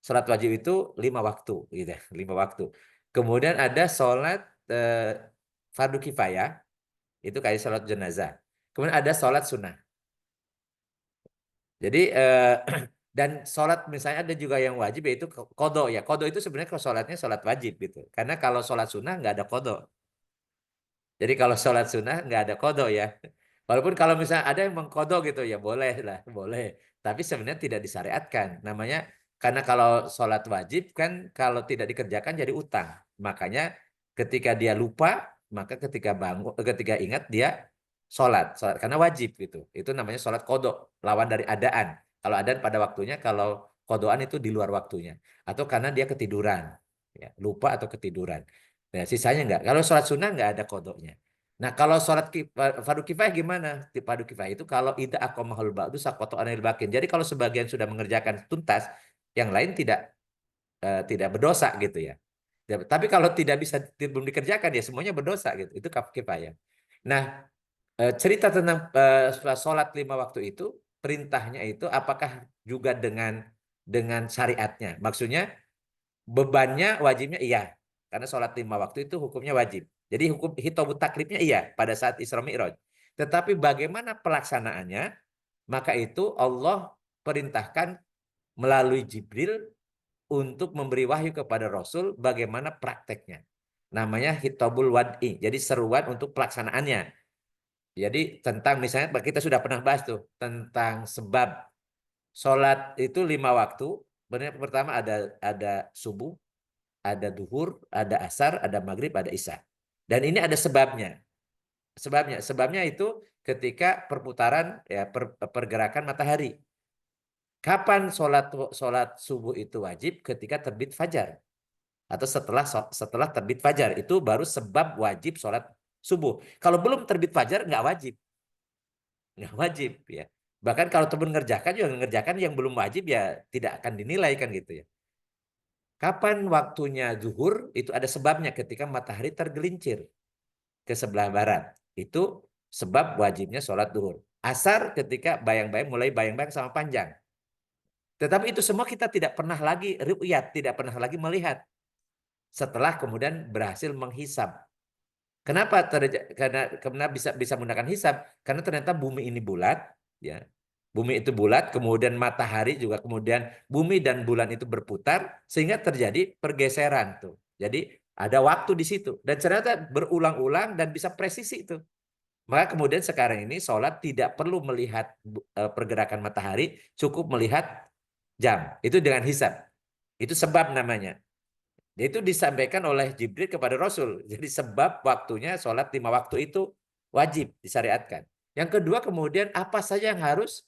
Speaker 2: Sholat wajib itu 5 waktu, gitu, ya, 5 waktu. Kemudian ada sholat fardu kifayah, itu kayak sholat jenazah. Kemudian ada sholat sunnah. Jadi dan sholat misalnya ada juga yang wajib yaitu kodo ya. Kodo itu sebenarnya kalau sholatnya sholat wajib gitu. Karena kalau sholat sunnah nggak ada kodo. Jadi kalau sholat sunnah nggak ada kodo ya. Walaupun kalau misalnya ada yang mengkodo gitu ya boleh lah, boleh. Tapi sebenarnya tidak disyariatkan. Namanya karena kalau sholat wajib kan kalau tidak dikerjakan jadi utang. Makanya ketika dia lupa, maka ketika bangun, ketika ingat dia sholat karena wajib gitu. Itu namanya sholat kodo, lawan dari adaan. Kalau adaan pada waktunya, kalau kodoan itu di luar waktunya. Atau karena dia ketiduran, ya, lupa atau ketiduran. Nah, sisanya enggak. Kalau sholat sunnah enggak ada kodoknya. Nah, kalau sholat fardu kifayah gimana? Fardu kifayah itu kalau ida aqamahul ba'du saqata anil bakin. Jadi kalau sebagian sudah mengerjakan tuntas, yang lain tidak berdosa gitu ya. Tapi kalau tidak bisa belum dikerjakan ya semuanya berdosa gitu. Itu kifayah. Nah, cerita tentang sholat 5 waktu itu, perintahnya itu apakah juga dengan syariatnya? Maksudnya bebannya wajibnya iya, karena sholat 5 waktu itu hukumnya wajib. Jadi hukum hitobut taklifnya iya pada saat Isra Mi'raj. Tetapi bagaimana pelaksanaannya? Maka itu Allah perintahkan melalui Jibril untuk memberi wahyu kepada Rasul bagaimana prakteknya. Namanya hitobul wad'i. Jadi seruan untuk pelaksanaannya. Jadi tentang misalnya kita sudah pernah bahas tuh tentang sebab sholat itu 5 waktu. Benar pertama ada subuh, ada duhur, ada asar, ada maghrib, ada isya. Dan ini ada sebabnya. Sebabnya itu ketika perputaran ya pergerakan matahari. Kapan sholat subuh itu wajib? Ketika terbit fajar atau setelah terbit fajar itu baru sebab wajib sholat subuh. Kalau belum terbit fajar nggak wajib ya. Bahkan kalau teman ngerjakan juga ngerjakan yang belum wajib ya tidak akan dinilai kan gitu ya. Kapan waktunya zuhur? Itu ada sebabnya ketika matahari tergelincir ke sebelah barat. Itu sebab wajibnya sholat zuhur. Asar ketika mulai bayang-bayang sama panjang. Tetapi itu semua kita tidak pernah lagi ru'yat, tidak pernah lagi melihat. Setelah kemudian berhasil menghisab. Kenapa? Karena bisa menggunakan hisab. Karena ternyata bumi ini bulat, ya. Bumi itu bulat, kemudian matahari juga, kemudian bumi dan bulan itu berputar, sehingga terjadi pergeseran tuh. Jadi ada waktu di situ. Dan ternyata berulang-ulang dan bisa presisi itu. Maka kemudian sekarang ini sholat tidak perlu melihat pergerakan matahari, cukup melihat jam. Itu dengan hisab. Itu sebab namanya. Itu disampaikan oleh Jibril kepada Rasul. Jadi sebab waktunya sholat 5 waktu itu wajib disyariatkan. Yang kedua kemudian apa saja yang harus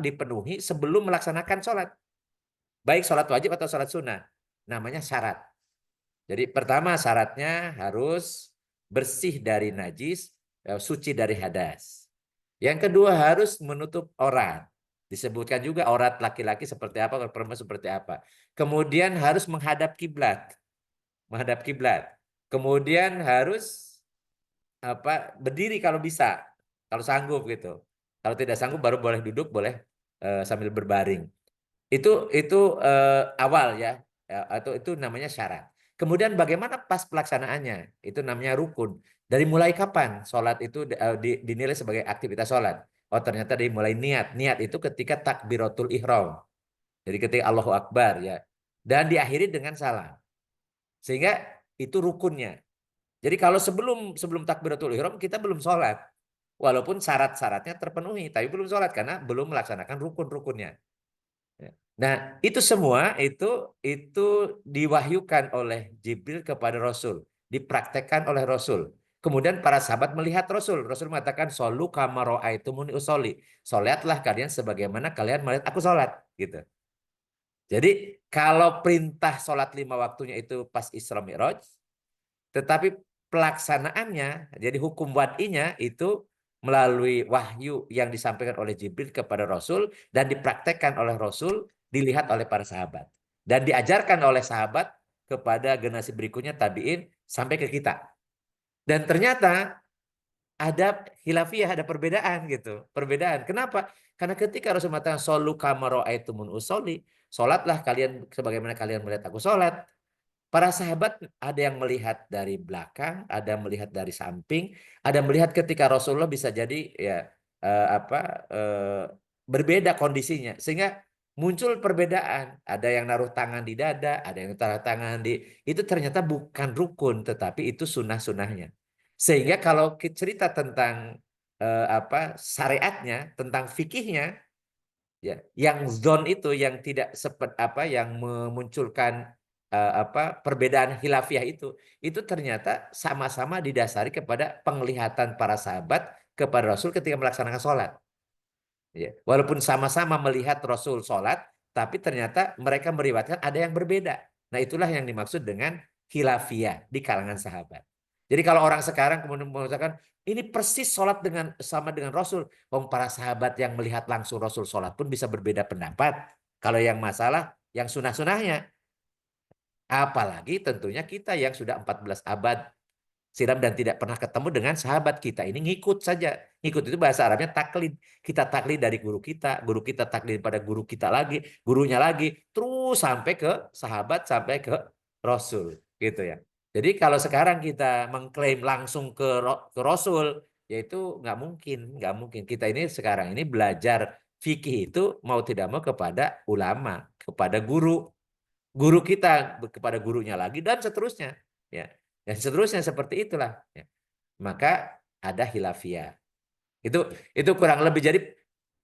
Speaker 2: dipenuhi sebelum melaksanakan sholat. Baik sholat wajib atau sholat sunnah. Namanya syarat. Jadi pertama syaratnya harus bersih dari najis, suci dari hadas. Yang kedua harus menutup aurat. Disebutkan juga aurat laki-laki seperti apa, perempuan seperti apa. Kemudian harus menghadap kiblat. Menghadap kiblat. Kemudian harus berdiri kalau bisa, kalau sanggup gitu. Kalau tidak sanggup baru boleh duduk, boleh sambil berbaring. Itu awal ya, atau itu namanya syarat. Kemudian bagaimana pas pelaksanaannya? Itu namanya rukun. Dari mulai kapan sholat itu dinilai sebagai aktivitas sholat? Oh ternyata dari mulai niat. Niat itu ketika takbiratul ihram. Jadi ketika Allahu Akbar ya. Dan diakhiri dengan salam. Sehingga itu rukunnya. Jadi kalau sebelum takbiratul ihram kita belum sholat. Walaupun syarat-syaratnya terpenuhi. Tapi belum sholat karena belum melaksanakan rukun-rukunnya. Nah, itu semua itu diwahyukan oleh Jibril kepada Rasul, dipraktekkan oleh Rasul. Kemudian para sahabat melihat Rasul. Rasul mengatakan, "Shollu kama ra'aitumuni usolli." Salatlah kalian sebagaimana kalian melihat aku salat, gitu. Jadi kalau perintah sholat 5 waktunya itu pas Isra Mi'raj, tetapi pelaksanaannya, jadi hukum wad'inya itu melalui wahyu yang disampaikan oleh Jibril kepada Rasul dan dipraktekkan oleh Rasul, dilihat oleh para sahabat. Dan diajarkan oleh sahabat kepada generasi berikutnya tabi'in sampai ke kita. Dan ternyata ada khilafiyah, ada perbedaan gitu. Perbedaan. Kenapa? Karena ketika Rasul mengatakan shollu kama ra'aitumun usolli, sholatlah kalian sebagaimana kalian melihat aku sholat. Para sahabat ada yang melihat dari belakang, ada yang melihat dari samping, ada yang melihat ketika Rasulullah bisa jadi ya berbeda kondisinya, sehingga muncul perbedaan. Ada yang naruh tangan di dada, ada yang taruh tangan di itu ternyata bukan rukun, tetapi itu sunnah-sunnahnya. Sehingga kalau cerita tentang syariatnya, tentang fikihnya, ya, yang zon itu yang tidak yang memunculkan perbedaan khilafiyah itu ternyata sama-sama didasari kepada penglihatan para sahabat kepada Rasul ketika melaksanakan sholat. Ya. Walaupun sama-sama melihat Rasul sholat, tapi ternyata mereka meriwayatkan ada yang berbeda. Nah, itulah yang dimaksud dengan khilafiyah di kalangan sahabat. Jadi kalau orang sekarang kemudian mengatakan ini persis sholat sama dengan Rasul, para sahabat yang melihat langsung Rasul sholat pun bisa berbeda pendapat. Kalau yang masalah yang sunah-sunahnya, apalagi tentunya kita yang sudah 14 abad silam dan tidak pernah ketemu dengan sahabat kita ini, ngikut saja. Ngikut itu bahasa Arabnya taklid. Kita taklid dari guru kita taklid pada guru kita lagi, gurunya lagi, terus sampai ke sahabat, sampai ke Rasul, gitu ya. Jadi kalau sekarang kita mengklaim langsung ke Rasul, yaitu nggak mungkin. Kita ini sekarang ini belajar fikih itu mau tidak mau kepada ulama, kepada guru kita kepada gurunya lagi dan seterusnya, ya. Dan seterusnya seperti itulah, ya. Maka ada khilafiyah. Itu kurang lebih. Jadi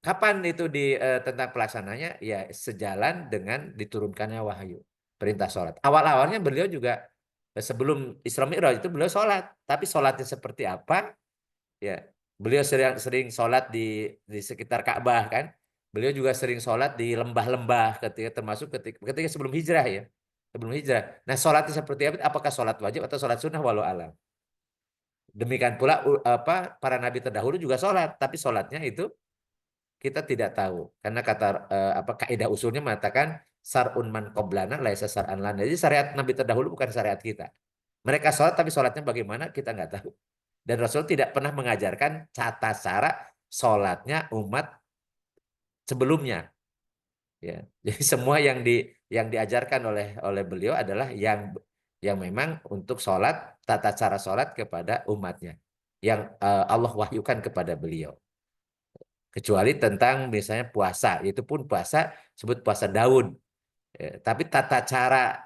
Speaker 2: kapan itu tentang pelaksananya, ya sejalan dengan diturunkannya wahyu, perintah sholat. Awal-awalnya beliau juga sebelum Isra Mi'raj itu beliau sholat, tapi sholatnya seperti apa, ya. Beliau sering sholat di sekitar Ka'bah kan. Beliau juga sering sholat di lembah-lembah termasuk ketika sebelum hijrah, ya. Sebelum hijrah. Nah, sholatnya seperti apa? Apakah sholat wajib atau sholat sunnah, walau alam. Demikian pula para nabi terdahulu juga sholat, tapi sholatnya itu kita tidak tahu. Karena kata kaidah usulnya mengatakan sar'un man qoblana laisa sar'an lana. Jadi syariat nabi terdahulu bukan syariat kita. Mereka sholat tapi sholatnya bagaimana kita nggak tahu. Dan Rasul tidak pernah mengajarkan tata cara sholatnya umat sebelumnya. Ya, jadi semua yang diajarkan oleh beliau adalah yang memang untuk sholat, tata cara sholat kepada umatnya, yang Allah wahyukan kepada beliau. Kecuali tentang misalnya puasa, itu pun puasa sebut puasa Daud. Ya, tapi tata cara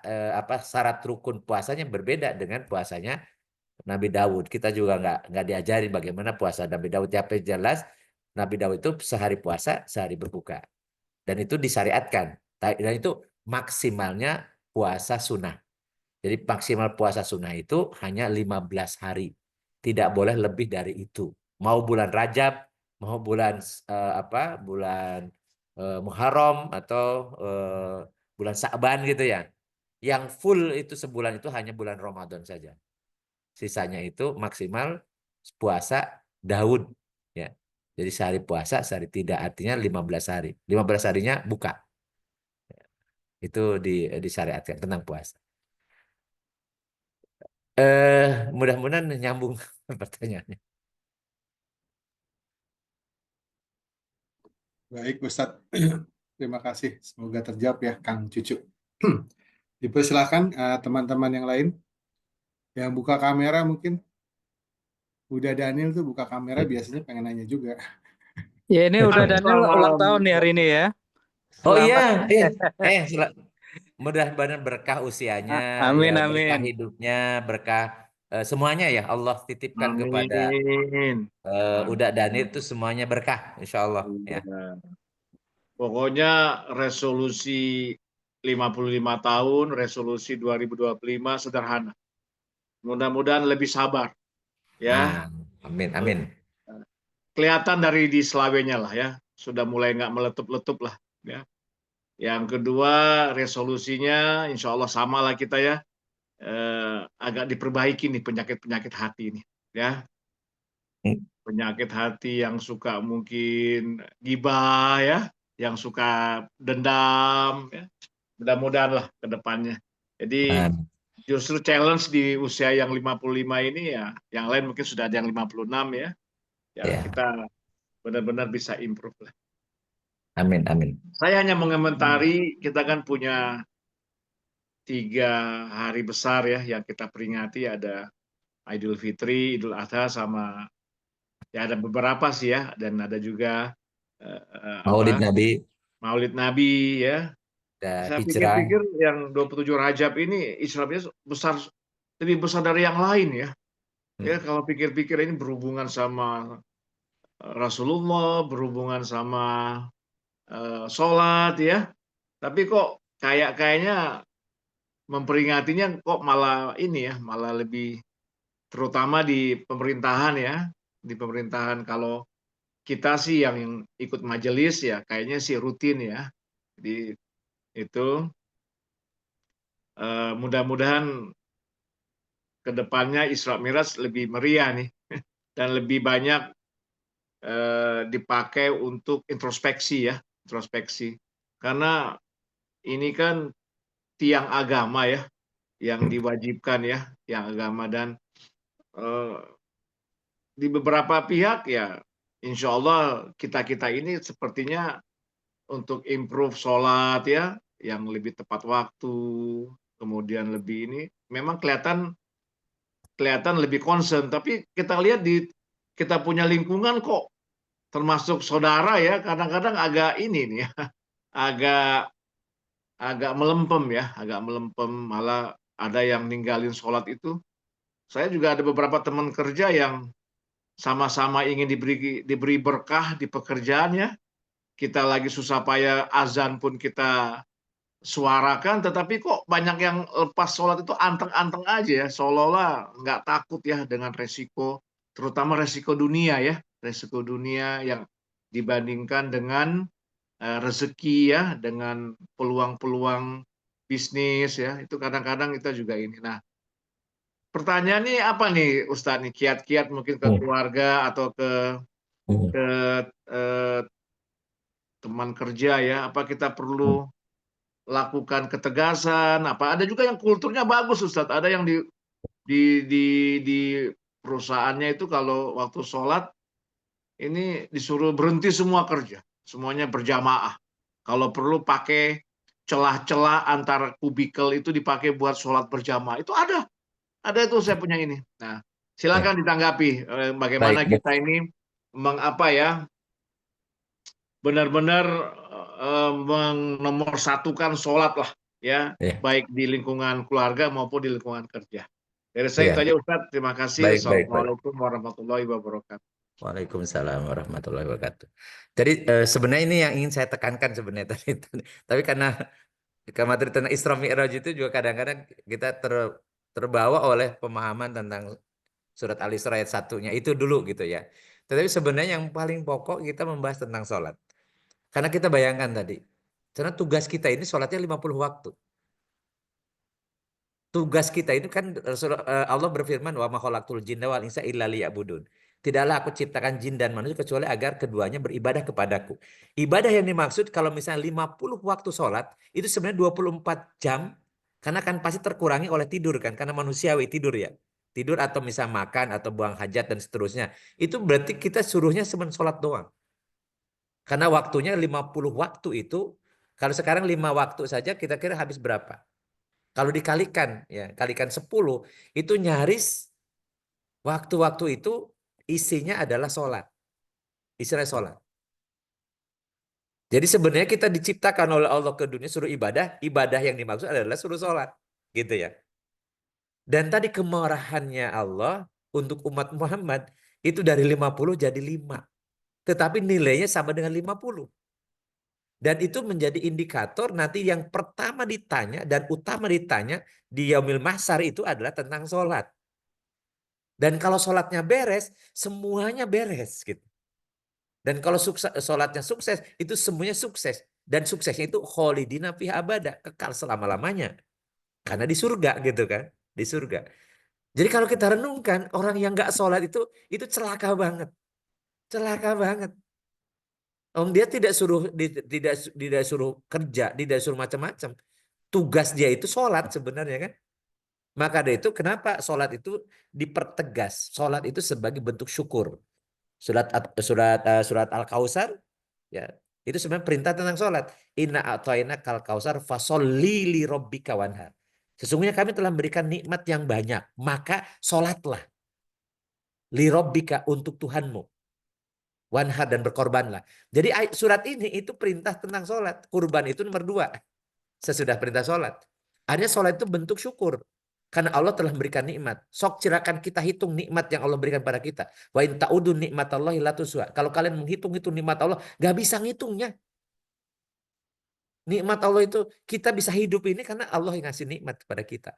Speaker 2: syarat rukun puasanya berbeda dengan puasanya Nabi Daud. Kita juga nggak diajari bagaimana puasa Nabi Daud. Tapi jelas Nabi Daud itu sehari puasa, sehari berbuka. Dan itu disyariatkan. Dan itu maksimalnya puasa sunnah. Jadi maksimal puasa sunnah itu hanya 15 hari. Tidak boleh lebih dari itu. Mau bulan Rajab, mau bulan bulan Muharram atau bulan Sa'ban gitu ya. Yang full itu sebulan itu hanya bulan Ramadan saja. Sisanya itu maksimal puasa Daud, ya. Jadi sehari puasa, sehari tidak, artinya 15 hari. 15 harinya buka. Itu disyariatkan tentang puasa. Mudah-mudahan nyambung pertanyaannya.
Speaker 1: Baik, Ustadz. Terima kasih. Semoga terjawab ya, Kang Cucu. Dipersilahkan teman-teman yang lain yang buka kamera mungkin. Udah Daniel tuh buka kamera biasanya pengen nanya juga.
Speaker 4: Ya, ini udah Daniel
Speaker 1: Selamat
Speaker 4: ulang
Speaker 1: malam.
Speaker 4: tahun nih hari ini ya.
Speaker 2: Oh
Speaker 4: Selamat.
Speaker 2: iya, mudah-mudahan berkah usianya,
Speaker 4: Amin,
Speaker 2: ya berkah
Speaker 4: amin.
Speaker 2: hidupnya, berkah semuanya ya Allah titipkan kepada
Speaker 1: Amin.
Speaker 2: Uda Daniel itu semuanya berkah, insya Allah ya.
Speaker 1: Iya.
Speaker 5: Pokoknya resolusi 55 tahun, resolusi 2025 sederhana. Mudah-mudahan lebih sabar ya.
Speaker 2: Amin, amin.
Speaker 5: Kelihatan dari di Selawenya lah ya, sudah mulai nggak meletup-letup lah ya. Yang kedua, resolusinya insya Allah sama lah kita ya, agak diperbaiki nih penyakit-penyakit hati ini ya. Penyakit hati yang suka mungkin gibah ya, yang suka dendam ya. Mudah-mudahan lah ke depannya. Jadi justru challenge di usia yang 55 ini ya, yang lain mungkin sudah ada yang 56 ya. Ya, kita benar-benar bisa improve lah.
Speaker 2: Amin, amin.
Speaker 5: Saya hanya mengomentari, kita kan punya 3 hari besar ya yang kita peringati, ada Idul Fitri, Idul Adha, sama ya ada beberapa sih ya, dan ada juga
Speaker 2: Maulid Nabi,
Speaker 5: Maulid Nabi ya. Saya
Speaker 2: hijrah.
Speaker 5: pikir-pikir yang 27 Rajab ini Islamnya besar, lebih besar dari yang lain ya. Ya kalau pikir-pikir ini berhubungan sama Rasulullah, berhubungan sama sholat ya. Tapi kok kayaknya memperingatinya kok malah ini ya, malah lebih terutama di pemerintahan ya. Di pemerintahan kalau kita sih yang ikut majelis ya kayaknya sih rutin ya. Jadi itu mudah-mudahan kedepannya Isra Miraj lebih meriah nih dan lebih banyak dipakai untuk introspeksi ya, introspeksi. Karena ini kan tiang agama ya, yang diwajibkan ya, tiang agama, dan di beberapa pihak ya, insya Allah kita ini sepertinya untuk improve sholat ya, yang lebih tepat waktu, kemudian lebih ini, memang kelihatan lebih concern. Tapi kita lihat kita punya lingkungan kok, termasuk saudara ya, kadang-kadang agak ini nih ya, agak melempem ya, agak melempem, malah ada yang ninggalin sholat itu. Saya juga ada beberapa teman kerja yang sama-sama ingin diberi berkah di pekerjaannya. Kita lagi susah payah azan pun kita suarakan, tetapi kok banyak yang lepas sholat itu anteng-anteng aja ya, seolah-olah nggak takut ya dengan resiko, terutama resiko dunia ya, resiko dunia yang dibandingkan dengan rezeki ya, dengan peluang-peluang bisnis ya, itu kadang-kadang kita juga ini. Nah, pertanyaan ini apa nih Ustadz nih, kiat-kiat mungkin ke keluarga atau ke teman kerja ya, apa kita perlu lakukan ketegasan, apa ada juga yang kulturnya bagus Ustadz, ada yang di perusahaannya itu kalau waktu sholat ini disuruh berhenti semua kerja, semuanya berjamaah. Kalau perlu pakai celah-celah antara kubikel itu dipakai buat sholat berjamaah. Itu ada itu saya punya ini. Nah, silakan ditanggapi bagaimana kita ini mengapa ya, benar-benar menomorsatukan sholat lah ya, baik di lingkungan keluarga maupun di lingkungan kerja. Dari saya itu aja Ustadz, terima kasih. Assalamualaikum warahmatullahi wabarakatuh.
Speaker 2: Waalaikumsalam warahmatullahi wabarakatuh. Jadi sebenarnya ini yang ingin saya tekankan sebenarnya tadi. Tapi karena materi tentang Isra Mi'raj itu juga kadang-kadang kita terbawa oleh pemahaman tentang surat Al-Isra ayat 1-nya itu dulu gitu ya. Tetapi sebenarnya yang paling pokok kita membahas tentang sholat. Karena kita bayangkan tadi, karena tugas kita ini sholatnya 50 waktu. Tugas kita itu kan Allah berfirman, wa ma khalaqtul jinna wal insa illa liya'budun. Tidaklah aku ciptakan jin dan manusia kecuali agar keduanya beribadah kepadaku. Ibadah yang dimaksud kalau misalnya 50 waktu sholat, itu sebenarnya 24 jam, karena kan pasti terkurangi oleh tidur kan, karena manusiawi tidur ya. Tidur atau misalnya makan atau buang hajat dan seterusnya. Itu berarti kita suruhnya sebenarnya sholat doang. Karena waktunya 50 waktu itu, kalau sekarang 5 waktu saja kita kira habis berapa? Kalau dikalikan, ya kalikan 10, itu nyaris waktu-waktu itu isinya adalah sholat. Isinya sholat. Jadi sebenarnya kita diciptakan oleh Allah ke dunia suruh ibadah, ibadah yang dimaksud adalah suruh sholat. Gitu ya. Dan tadi kemurahannya Allah untuk umat Muhammad itu dari 50 jadi 5. Tetapi nilainya sama dengan 50. Dan itu menjadi indikator nanti yang pertama ditanya dan utama ditanya di Yaumil Mahsyar itu adalah tentang sholat. Dan kalau sholatnya beres, semuanya beres gitu. Dan kalau sholatnya sukses, itu semuanya sukses. Dan suksesnya itu kholidina fiha abada, kekal selama-lamanya. Karena di surga gitu kan, di surga. Jadi kalau kita renungkan, orang yang nggak sholat itu celaka banget. Celaka banget. Dia tidak suruh kerja, tidak suruh macam-macam. Tugas dia itu sholat sebenarnya kan. Maka dari itu kenapa sholat itu dipertegas. Sholat itu sebagai bentuk syukur. Surat Al-Kautsar ya, itu sebenarnya perintah tentang sholat. Inna a'tayna kal kausar fasholli li rabbika wanhar. Sesungguhnya kami telah memberikan nikmat yang banyak, maka sholatlah li rabbika untuk Tuhanmu. Wanhar dan berkorbanlah. Jadi surat ini itu perintah tentang sholat. Kurban itu nomor 2. Sesudah perintah sholat. Artinya sholat itu bentuk syukur. Karena Allah telah memberikan nikmat. Sok silakan kita hitung nikmat yang Allah berikan pada kita. Wa in ta'udu nikmatallahi la tuhsuha. Kalau kalian menghitung-hitung nikmat Allah, gak bisa ngitungnya. Nikmat Allah itu kita bisa hidup ini karena Allah yang ngasih nikmat kepada kita.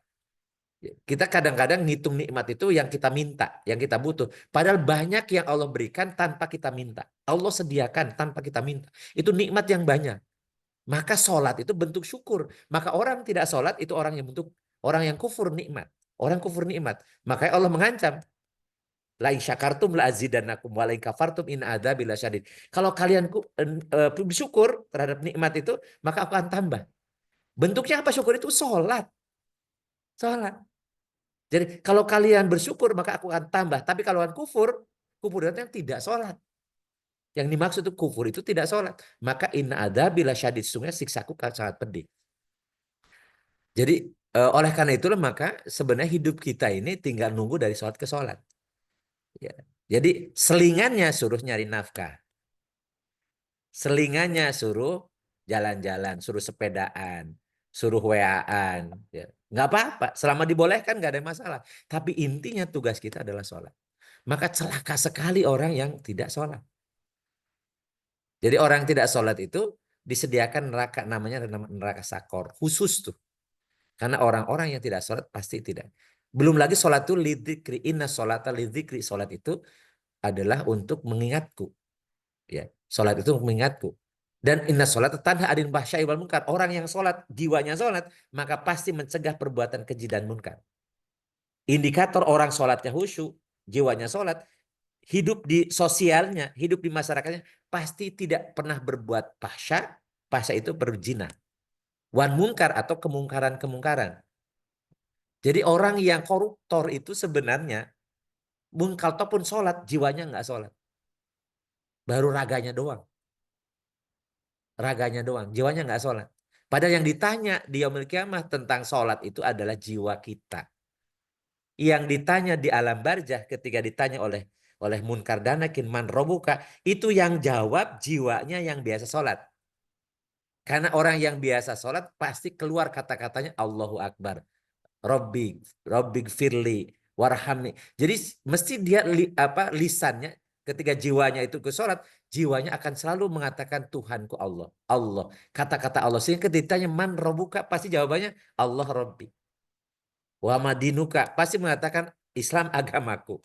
Speaker 2: Kita kadang-kadang ngitung nikmat itu yang kita minta, yang kita butuh. Padahal banyak yang Allah berikan tanpa kita minta. Allah sediakan tanpa kita minta. Itu nikmat yang banyak. Maka sholat itu bentuk syukur. Maka orang tidak sholat itu orang yang kufur nikmat. Orang kufur nikmat. Makanya Allah mengancam. La in syakartum la azidannakum wa la in kafartum in adzabi lasyadid. Kalau kalian bersyukur terhadap nikmat itu, maka aku akan tambah. Bentuknya apa syukur itu? Sholat. Sholat. Jadi kalau kalian bersyukur maka aku akan tambah. Tapi kalau kalian kufur itu yang tidak sholat. Yang dimaksud itu kufur itu tidak sholat. Maka inna adzabi lasyadid. Sesungguhnya siksaku sangat pedih. Jadi oleh karena itulah maka sebenarnya hidup kita ini tinggal nunggu dari sholat ke sholat. Ya. Jadi selingannya suruh nyari nafkah. Selingannya suruh jalan-jalan, suruh sepedaan, suruh WA-an. Ya. Nggak apa-apa, selama dibolehkan nggak ada masalah. Tapi intinya tugas kita adalah sholat. Maka celaka sekali orang yang tidak sholat. Jadi orang yang tidak sholat itu disediakan neraka, namanya neraka sakor. Khusus tuh. Karena orang-orang yang tidak sholat pasti tidak. Belum lagi sholat itu lidzikri, inna sholata lidzikri. Sholat itu adalah untuk mengingatku. Ya, sholat itu untuk mengingatku. Dan inna sholat tanha adin bahsyai wal munkar. Orang yang sholat, jiwanya sholat, maka pasti mencegah perbuatan keji dan munkar. Indikator orang sholatnya khusyuk, jiwanya sholat, hidup di sosialnya, hidup di masyarakatnya, pasti tidak pernah berbuat fahsya. Fahsya itu berzina. Wan munkar atau kemungkaran-kemungkaran. Jadi orang yang koruptor itu sebenarnya, munkar ataupun sholat, jiwanya nggak sholat. Baru raganya doang. Raganya doang, jiwanya nggak sholat. Padahal yang ditanya di yaumil kiamah tentang sholat itu adalah jiwa kita. Yang ditanya di alam barzah ketika ditanya oleh Munkar dan Nakir, man robuka, itu yang jawab jiwanya yang biasa sholat. Karena orang yang biasa sholat pasti keluar kata-katanya Allahu Akbar. Robbi firli warhamni. Jadi mesti dia lisannya ketika jiwanya itu ke sholat, jiwanya akan selalu mengatakan Tuhanku Allah. Allah. Kata-kata Allah. Sehingga ketika ditanya man robuka, pasti jawabannya Allah Robbi. Wa madinuka, pasti mengatakan Islam agamaku.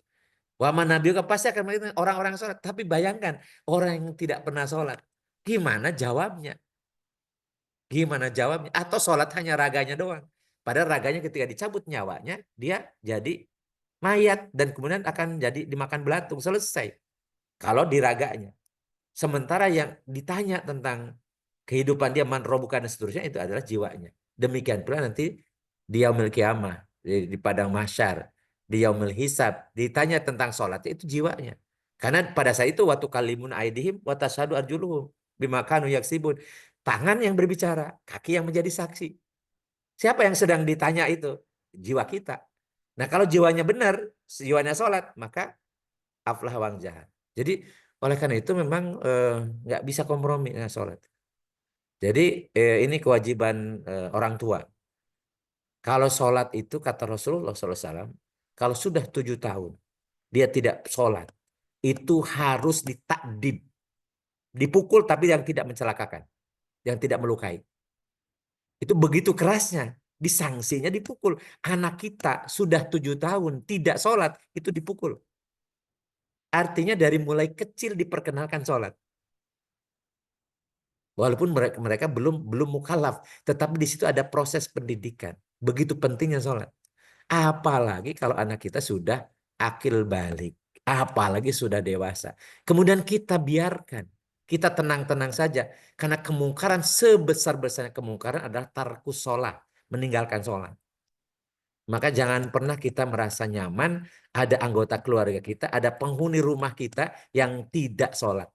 Speaker 2: Wa manabiuka, pasti akan mengatakan orang-orang sholat. Tapi bayangkan orang yang tidak pernah sholat. Gimana jawabnya? Gimana jawabnya? Atau sholat hanya raganya doang. Padahal raganya ketika dicabut nyawanya, dia jadi mayat. Dan kemudian akan jadi dimakan belatung. Selesai. Kalau di raganya. Sementara yang ditanya tentang kehidupan dia, man robukan dan seterusnya, itu adalah jiwanya. Demikian pula nanti di yaumil kiamah, di padang mahsyar, di yaumil hisab, ditanya tentang sholat, itu jiwanya. Karena pada saat itu, waktu kalimun aidihim, wa tashhadu arjuluhum bima kanu yaksibun. Tangan yang berbicara, kaki yang menjadi saksi. Siapa yang sedang ditanya itu? Jiwa kita. Nah kalau jiwanya benar, jiwanya sholat, maka aflah wang jahat. Jadi oleh karena itu memang nggak bisa kompromi dengan sholat. Jadi ini kewajiban orang tua. Kalau sholat itu kata Rasulullah SAW, kalau sudah 7 tahun dia tidak sholat, itu harus ditakdib. Dipukul tapi yang tidak mencelakakan. yang tidak melukai. Itu begitu kerasnya, disangsinya dipukul. Anak kita sudah 7 tahun tidak sholat, itu dipukul. Artinya dari mulai kecil diperkenalkan sholat. Walaupun mereka belum mukallaf, tetapi di situ ada proses pendidikan. Begitu pentingnya sholat. Apalagi kalau anak kita sudah akil balik, apalagi sudah dewasa. Kemudian kita biarkan, kita tenang-tenang saja. Karena kemungkaran sebesar-besarnya kemungkaran adalah tarkus sholat, meninggalkan sholat. Maka jangan pernah kita merasa nyaman ada anggota keluarga kita, ada penghuni rumah kita yang tidak sholat.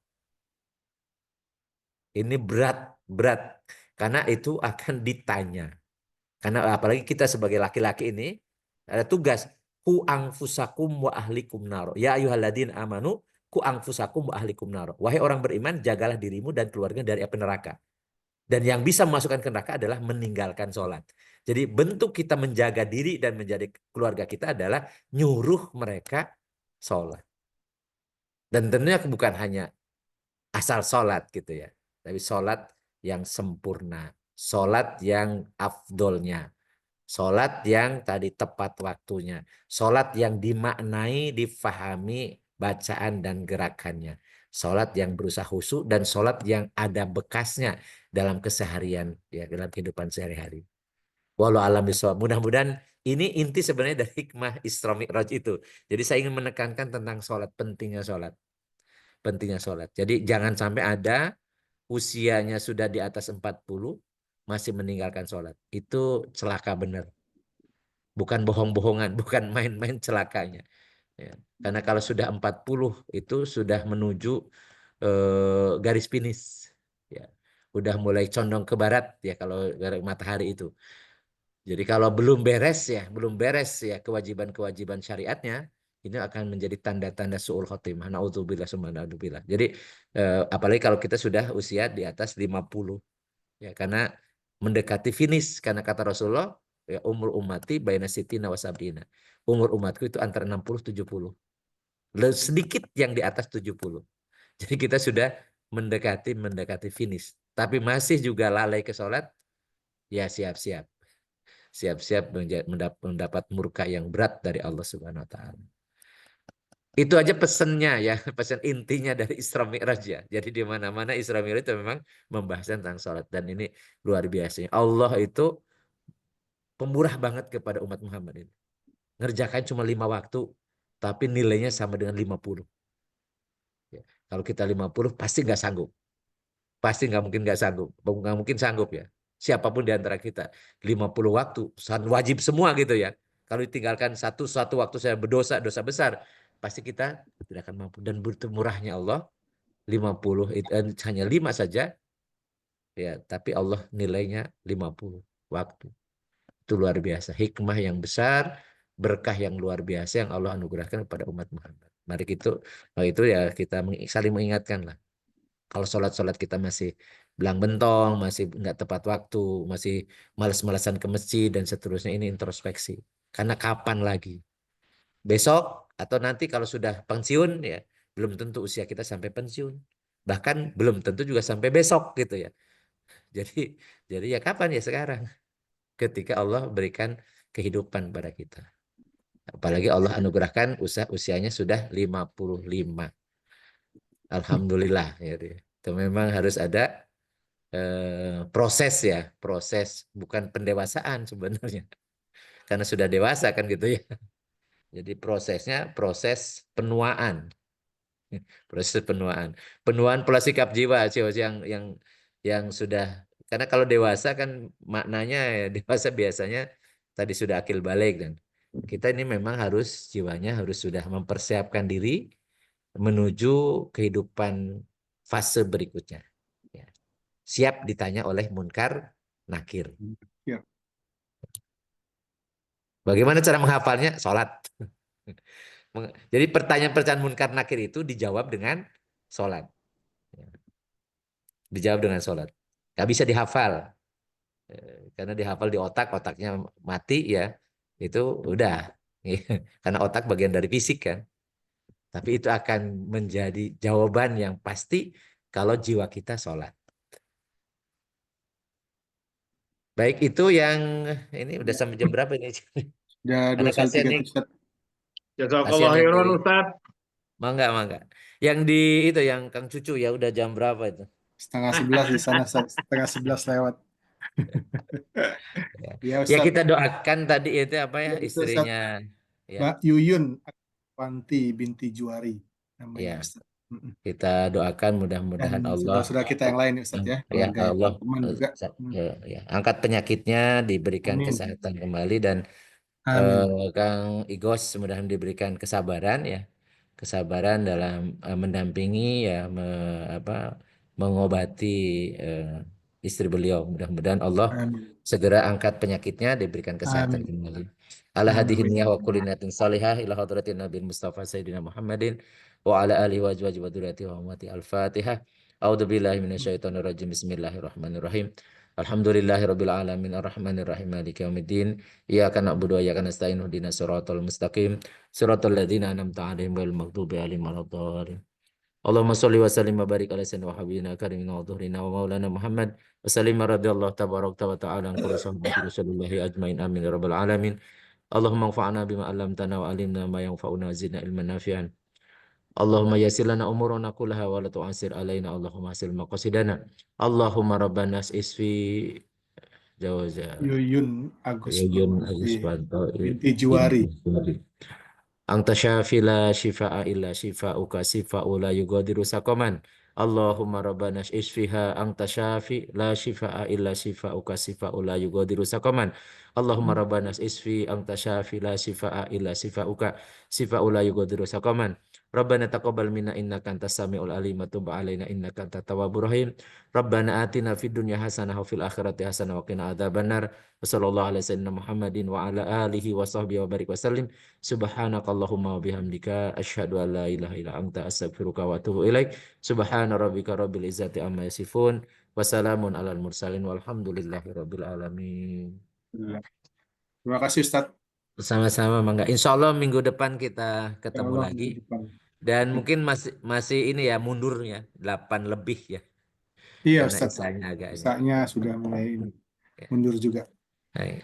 Speaker 2: Ini berat. Karena itu akan ditanya. Karena apalagi kita sebagai laki-laki ini ada tugas. Ku anfusakum wa ahlikum naro. Ya ayyuhalladzina amanu ku anfusakum wa ahlikum naro. Wahai orang beriman, jagalah dirimu dan keluarga dari api neraka. Dan yang bisa memasukkan ke neraka adalah meninggalkan sholat. Jadi bentuk kita menjaga diri dan menjadi keluarga kita adalah nyuruh mereka sholat. Dan tentunya bukan hanya asal sholat gitu ya. Tapi sholat yang sempurna. Sholat yang afdolnya. Sholat yang tadi tepat waktunya. Sholat yang dimaknai, difahami bacaan dan gerakannya. Sholat yang berusaha khusyuk dan sholat yang ada bekasnya dalam keseharian, ya, dalam kehidupan sehari-hari. Wallahu a'lam bishawab. Mudah-mudahan ini inti sebenarnya dari hikmah Isra Mi'raj itu. Jadi saya ingin menekankan tentang sholat, pentingnya sholat. Pentingnya sholat. Jadi jangan sampai ada usianya sudah di atas 40 masih meninggalkan sholat. Itu celaka benar. Bukan bohong-bohongan, bukan main-main celakanya. Ya. Karena kalau sudah 40 itu sudah menuju garis finish. Ya. Udah mulai condong ke barat ya kalau matahari itu. Jadi kalau belum beres ya kewajiban-kewajiban syariatnya, ini akan menjadi tanda-tanda su'ul khotimah. Na'udzubillah summa na'udzubillah. Jadi apalagi kalau kita sudah usia di atas 50. Ya, karena mendekati finish. Karena kata Rasulullah, ya, umur ummati baina sitina wa sab'ina. Umur umatku itu antara 60-70. Sedikit yang di atas 70. Jadi kita sudah mendekati finish. Tapi masih juga lalai ke sholat, ya siap-siap. Siap-siap mendapat murka yang berat dari Allah Subhanahu wa taala. Itu aja pesannya ya, pesan intinya dari Isra Mi'raj ya. Jadi di mana-mana Isra Mi'raj itu memang membahas tentang sholat. Dan ini luar biasa. Allah itu pemurah banget kepada umat Muhammad ini. Ngerjakan cuma 5 waktu, tapi nilainya sama dengan 50. Ya. Kalau kita 50 pasti nggak sanggup. Pasti nggak sanggup. Nggak mungkin sanggup ya. Siapapun di antara kita. 50 waktu, wajib semua gitu ya. Kalau ditinggalkan satu waktu saya berdosa, dosa besar, pasti kita tidak akan mampu. Dan begitu murahnya Allah, 50 hanya 5 saja, ya, tapi Allah nilainya 50 waktu. Itu luar biasa. Hikmah yang besar, berkah yang luar biasa yang Allah anugerahkan kepada umat Muhammad. Mari itu ya kita saling mengingatkan lah. Kalau sholat kita masih belang bentong, masih nggak tepat waktu, masih malas-malasan ke masjid dan seterusnya, ini introspeksi. Karena kapan lagi? Besok atau nanti kalau sudah pensiun ya belum tentu usia kita sampai pensiun. Bahkan belum tentu juga sampai besok gitu ya. Jadi ya kapan ya sekarang? Ketika Allah berikan kehidupan pada kita. Apalagi Allah anugerahkan usianya sudah 55. Alhamdulillah ya. Itu memang harus ada proses ya, proses bukan pendewasaan sebenarnya. Karena sudah dewasa kan gitu ya. Jadi prosesnya proses penuaan. Proses penuaan. Penuaan pola sikap jiwa yang sudah, karena kalau dewasa kan maknanya ya, dewasa biasanya tadi sudah akil balik, dan kita ini memang harus jiwanya harus sudah mempersiapkan diri menuju kehidupan fase berikutnya. Ya. Siap ditanya oleh munkar nakir.
Speaker 1: Ya.
Speaker 2: Bagaimana cara menghafalnya? Sholat. Jadi pertanyaan-pertanyaan munkar nakir itu dijawab dengan sholat. Dijawab dengan sholat. Gak bisa dihafal. Karena dihafal di otaknya mati ya. Itu udah. Karena otak bagian dari fisik kan. Tapi itu akan menjadi jawaban yang pasti kalau jiwa kita sholat. Baik, itu yang ini udah sampai jam berapa ini?
Speaker 1: Udah
Speaker 2: Karena
Speaker 1: 2 kali
Speaker 2: kasihan
Speaker 1: 3
Speaker 2: nih,
Speaker 1: Ustaz.
Speaker 5: Jazakallah
Speaker 2: kasihan yang
Speaker 5: khairan
Speaker 2: di
Speaker 5: Ustaz.
Speaker 2: mangga mangga. Yang di itu yang Kang Cucu ya udah jam berapa itu?
Speaker 1: 10:30 di sana, Ustaz. 10:30 lewat.
Speaker 2: Ya,
Speaker 1: Ya
Speaker 2: ya
Speaker 1: Ustaz.
Speaker 2: kita doakan tadi itu apa ya
Speaker 1: Ya, itu Ustaz.
Speaker 2: istrinya ya.
Speaker 1: Mbak Yuyun Wanti binti Juari namanya
Speaker 2: Ya,
Speaker 1: Ustaz. Mm-mm.
Speaker 2: kita doakan
Speaker 1: Dan
Speaker 2: mudah-mudahan Allah
Speaker 1: saudara-saudara kita yang lain ya Ustaz ya,
Speaker 2: ya
Speaker 1: keluarga yang
Speaker 2: Allah
Speaker 1: teman juga.
Speaker 2: ya, angkat penyakitnya, diberikan
Speaker 1: Amin.
Speaker 2: kesehatan kembali dan
Speaker 1: Amin.
Speaker 2: Kang Igos mudah-mudahan diberikan kesabaran ya, kesabaran dalam mendampingi ya mengobati istri beliau. Mudah-mudahan Allah
Speaker 1: Amin.
Speaker 2: segera angkat penyakitnya, diberikan kesehatan
Speaker 1: Amin.
Speaker 2: kembali. Ala hadihin
Speaker 1: Amin.
Speaker 2: niyah wa kulinatin salihah ila hadratin Nabi Mustafa Sayyidina Muhammadin wa ala alihi wa azwajihi wa dzurriyyatihi wa ummati al-Fatihah. A'udzu billahi minasyaitonir rajim. Bismillahirrahmanirrahim. Alhamdulillahirabbil alamin arrahmanir rahim maliki yaumiddin. Iyyaka na'budu wa iyyaka nasta'in ihdinas siratal mustaqim siratal ladzina an'amta 'alaihim ghairil maghdubi 'alaihim waladdallin. Allahumma sholli wa sallim wa barik ala sayyidina wa habibina karimina wa dhuhrina wa maulana Muhammad wa sallim radhiyallahu tabaraka wa ta'ala an kulli sahabati Rasulullahi ajmain amin ya rabbal alamin. Allahumma anfa'na bima 'allamtana wa 'allimna ma yanfa'una wa zidna ilman nafi'an. Allahumma yassir lana umurana kullaha wa la tu'assir alaina. Allahumma hasil maqasidana. Allahumma rabbana isfi jawaza
Speaker 1: Yuyun Agus
Speaker 2: Yuyun Agus
Speaker 1: Wanti
Speaker 2: Banto
Speaker 1: binti Juari.
Speaker 2: Anta syafi la shifa'a illa shifa'uka shifa'u la yugadiru saqaman. Allahumma rabbana isfiha anta syafi la shifa'a illa shifa'uka shifa'u la yugadiru saqaman. Allahumma rabbana isfi anta syafi la shifa'a illa shifa'uka shifa'u la yugadiru saqaman. Rabbana taqabbal minna innaka antas samiul alim wa tub alaina innaka antat tawwabur rahim. Rabbana atina fid dunya hasanah wa fil akhirati hasanah wa qina adzabannar. Wassallallahu ala sayyidina Muhammadin wa ala alihi wa sahbihi wa barik wasallim. Subhanakallahumma wa bihamdika asyhadu an la ilaha illa anta astaghfiruka wa atubu ilaik. Subhana rabbika rabbil izzati amma yasifun wa salamun alal mursalin walhamdulillahi rabbil alamin.
Speaker 1: Terima kasih Ustaz.
Speaker 2: Sama-sama Mangga. Insya Allah minggu depan kita
Speaker 1: Ya
Speaker 2: ketemu
Speaker 1: Allah,
Speaker 2: lagi.
Speaker 1: minggu depan.
Speaker 2: Dan mungkin masih ini ya mundur ya 8 lebih ya.
Speaker 1: Iya
Speaker 2: Karena
Speaker 1: Ustaz.
Speaker 2: isanya agak ini.
Speaker 1: Isanya sudah mulai mundur juga.
Speaker 2: Baik.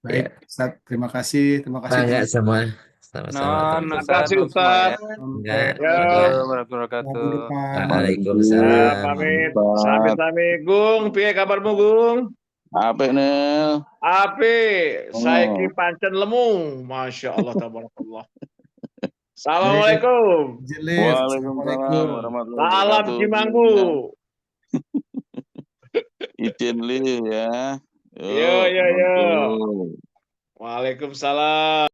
Speaker 1: Baik
Speaker 2: Ya.
Speaker 1: Ustaz, terima kasih. Terima kasih.
Speaker 2: Mangga semua. Sama-sama.
Speaker 5: Terima kasih Ustaz.
Speaker 2: Enggak.
Speaker 1: Minggu depan.
Speaker 2: Waalaikumsalam.
Speaker 5: Pamit. Sami-sami Gung, piye kabarmu Gung?
Speaker 6: Apik Nel.
Speaker 5: Apik, saiki pancen lemu. Masya Allah tabarakallah. Assalamualaikum.
Speaker 1: Jelis.
Speaker 6: Waalaikumsalam warahmatullahi
Speaker 5: Salam
Speaker 6: wabarakatuh.
Speaker 5: Cimanggu.
Speaker 6: Izin li ya.
Speaker 5: Yo, yo, yo.
Speaker 6: Assalamualaikum.
Speaker 5: Waalaikumsalam.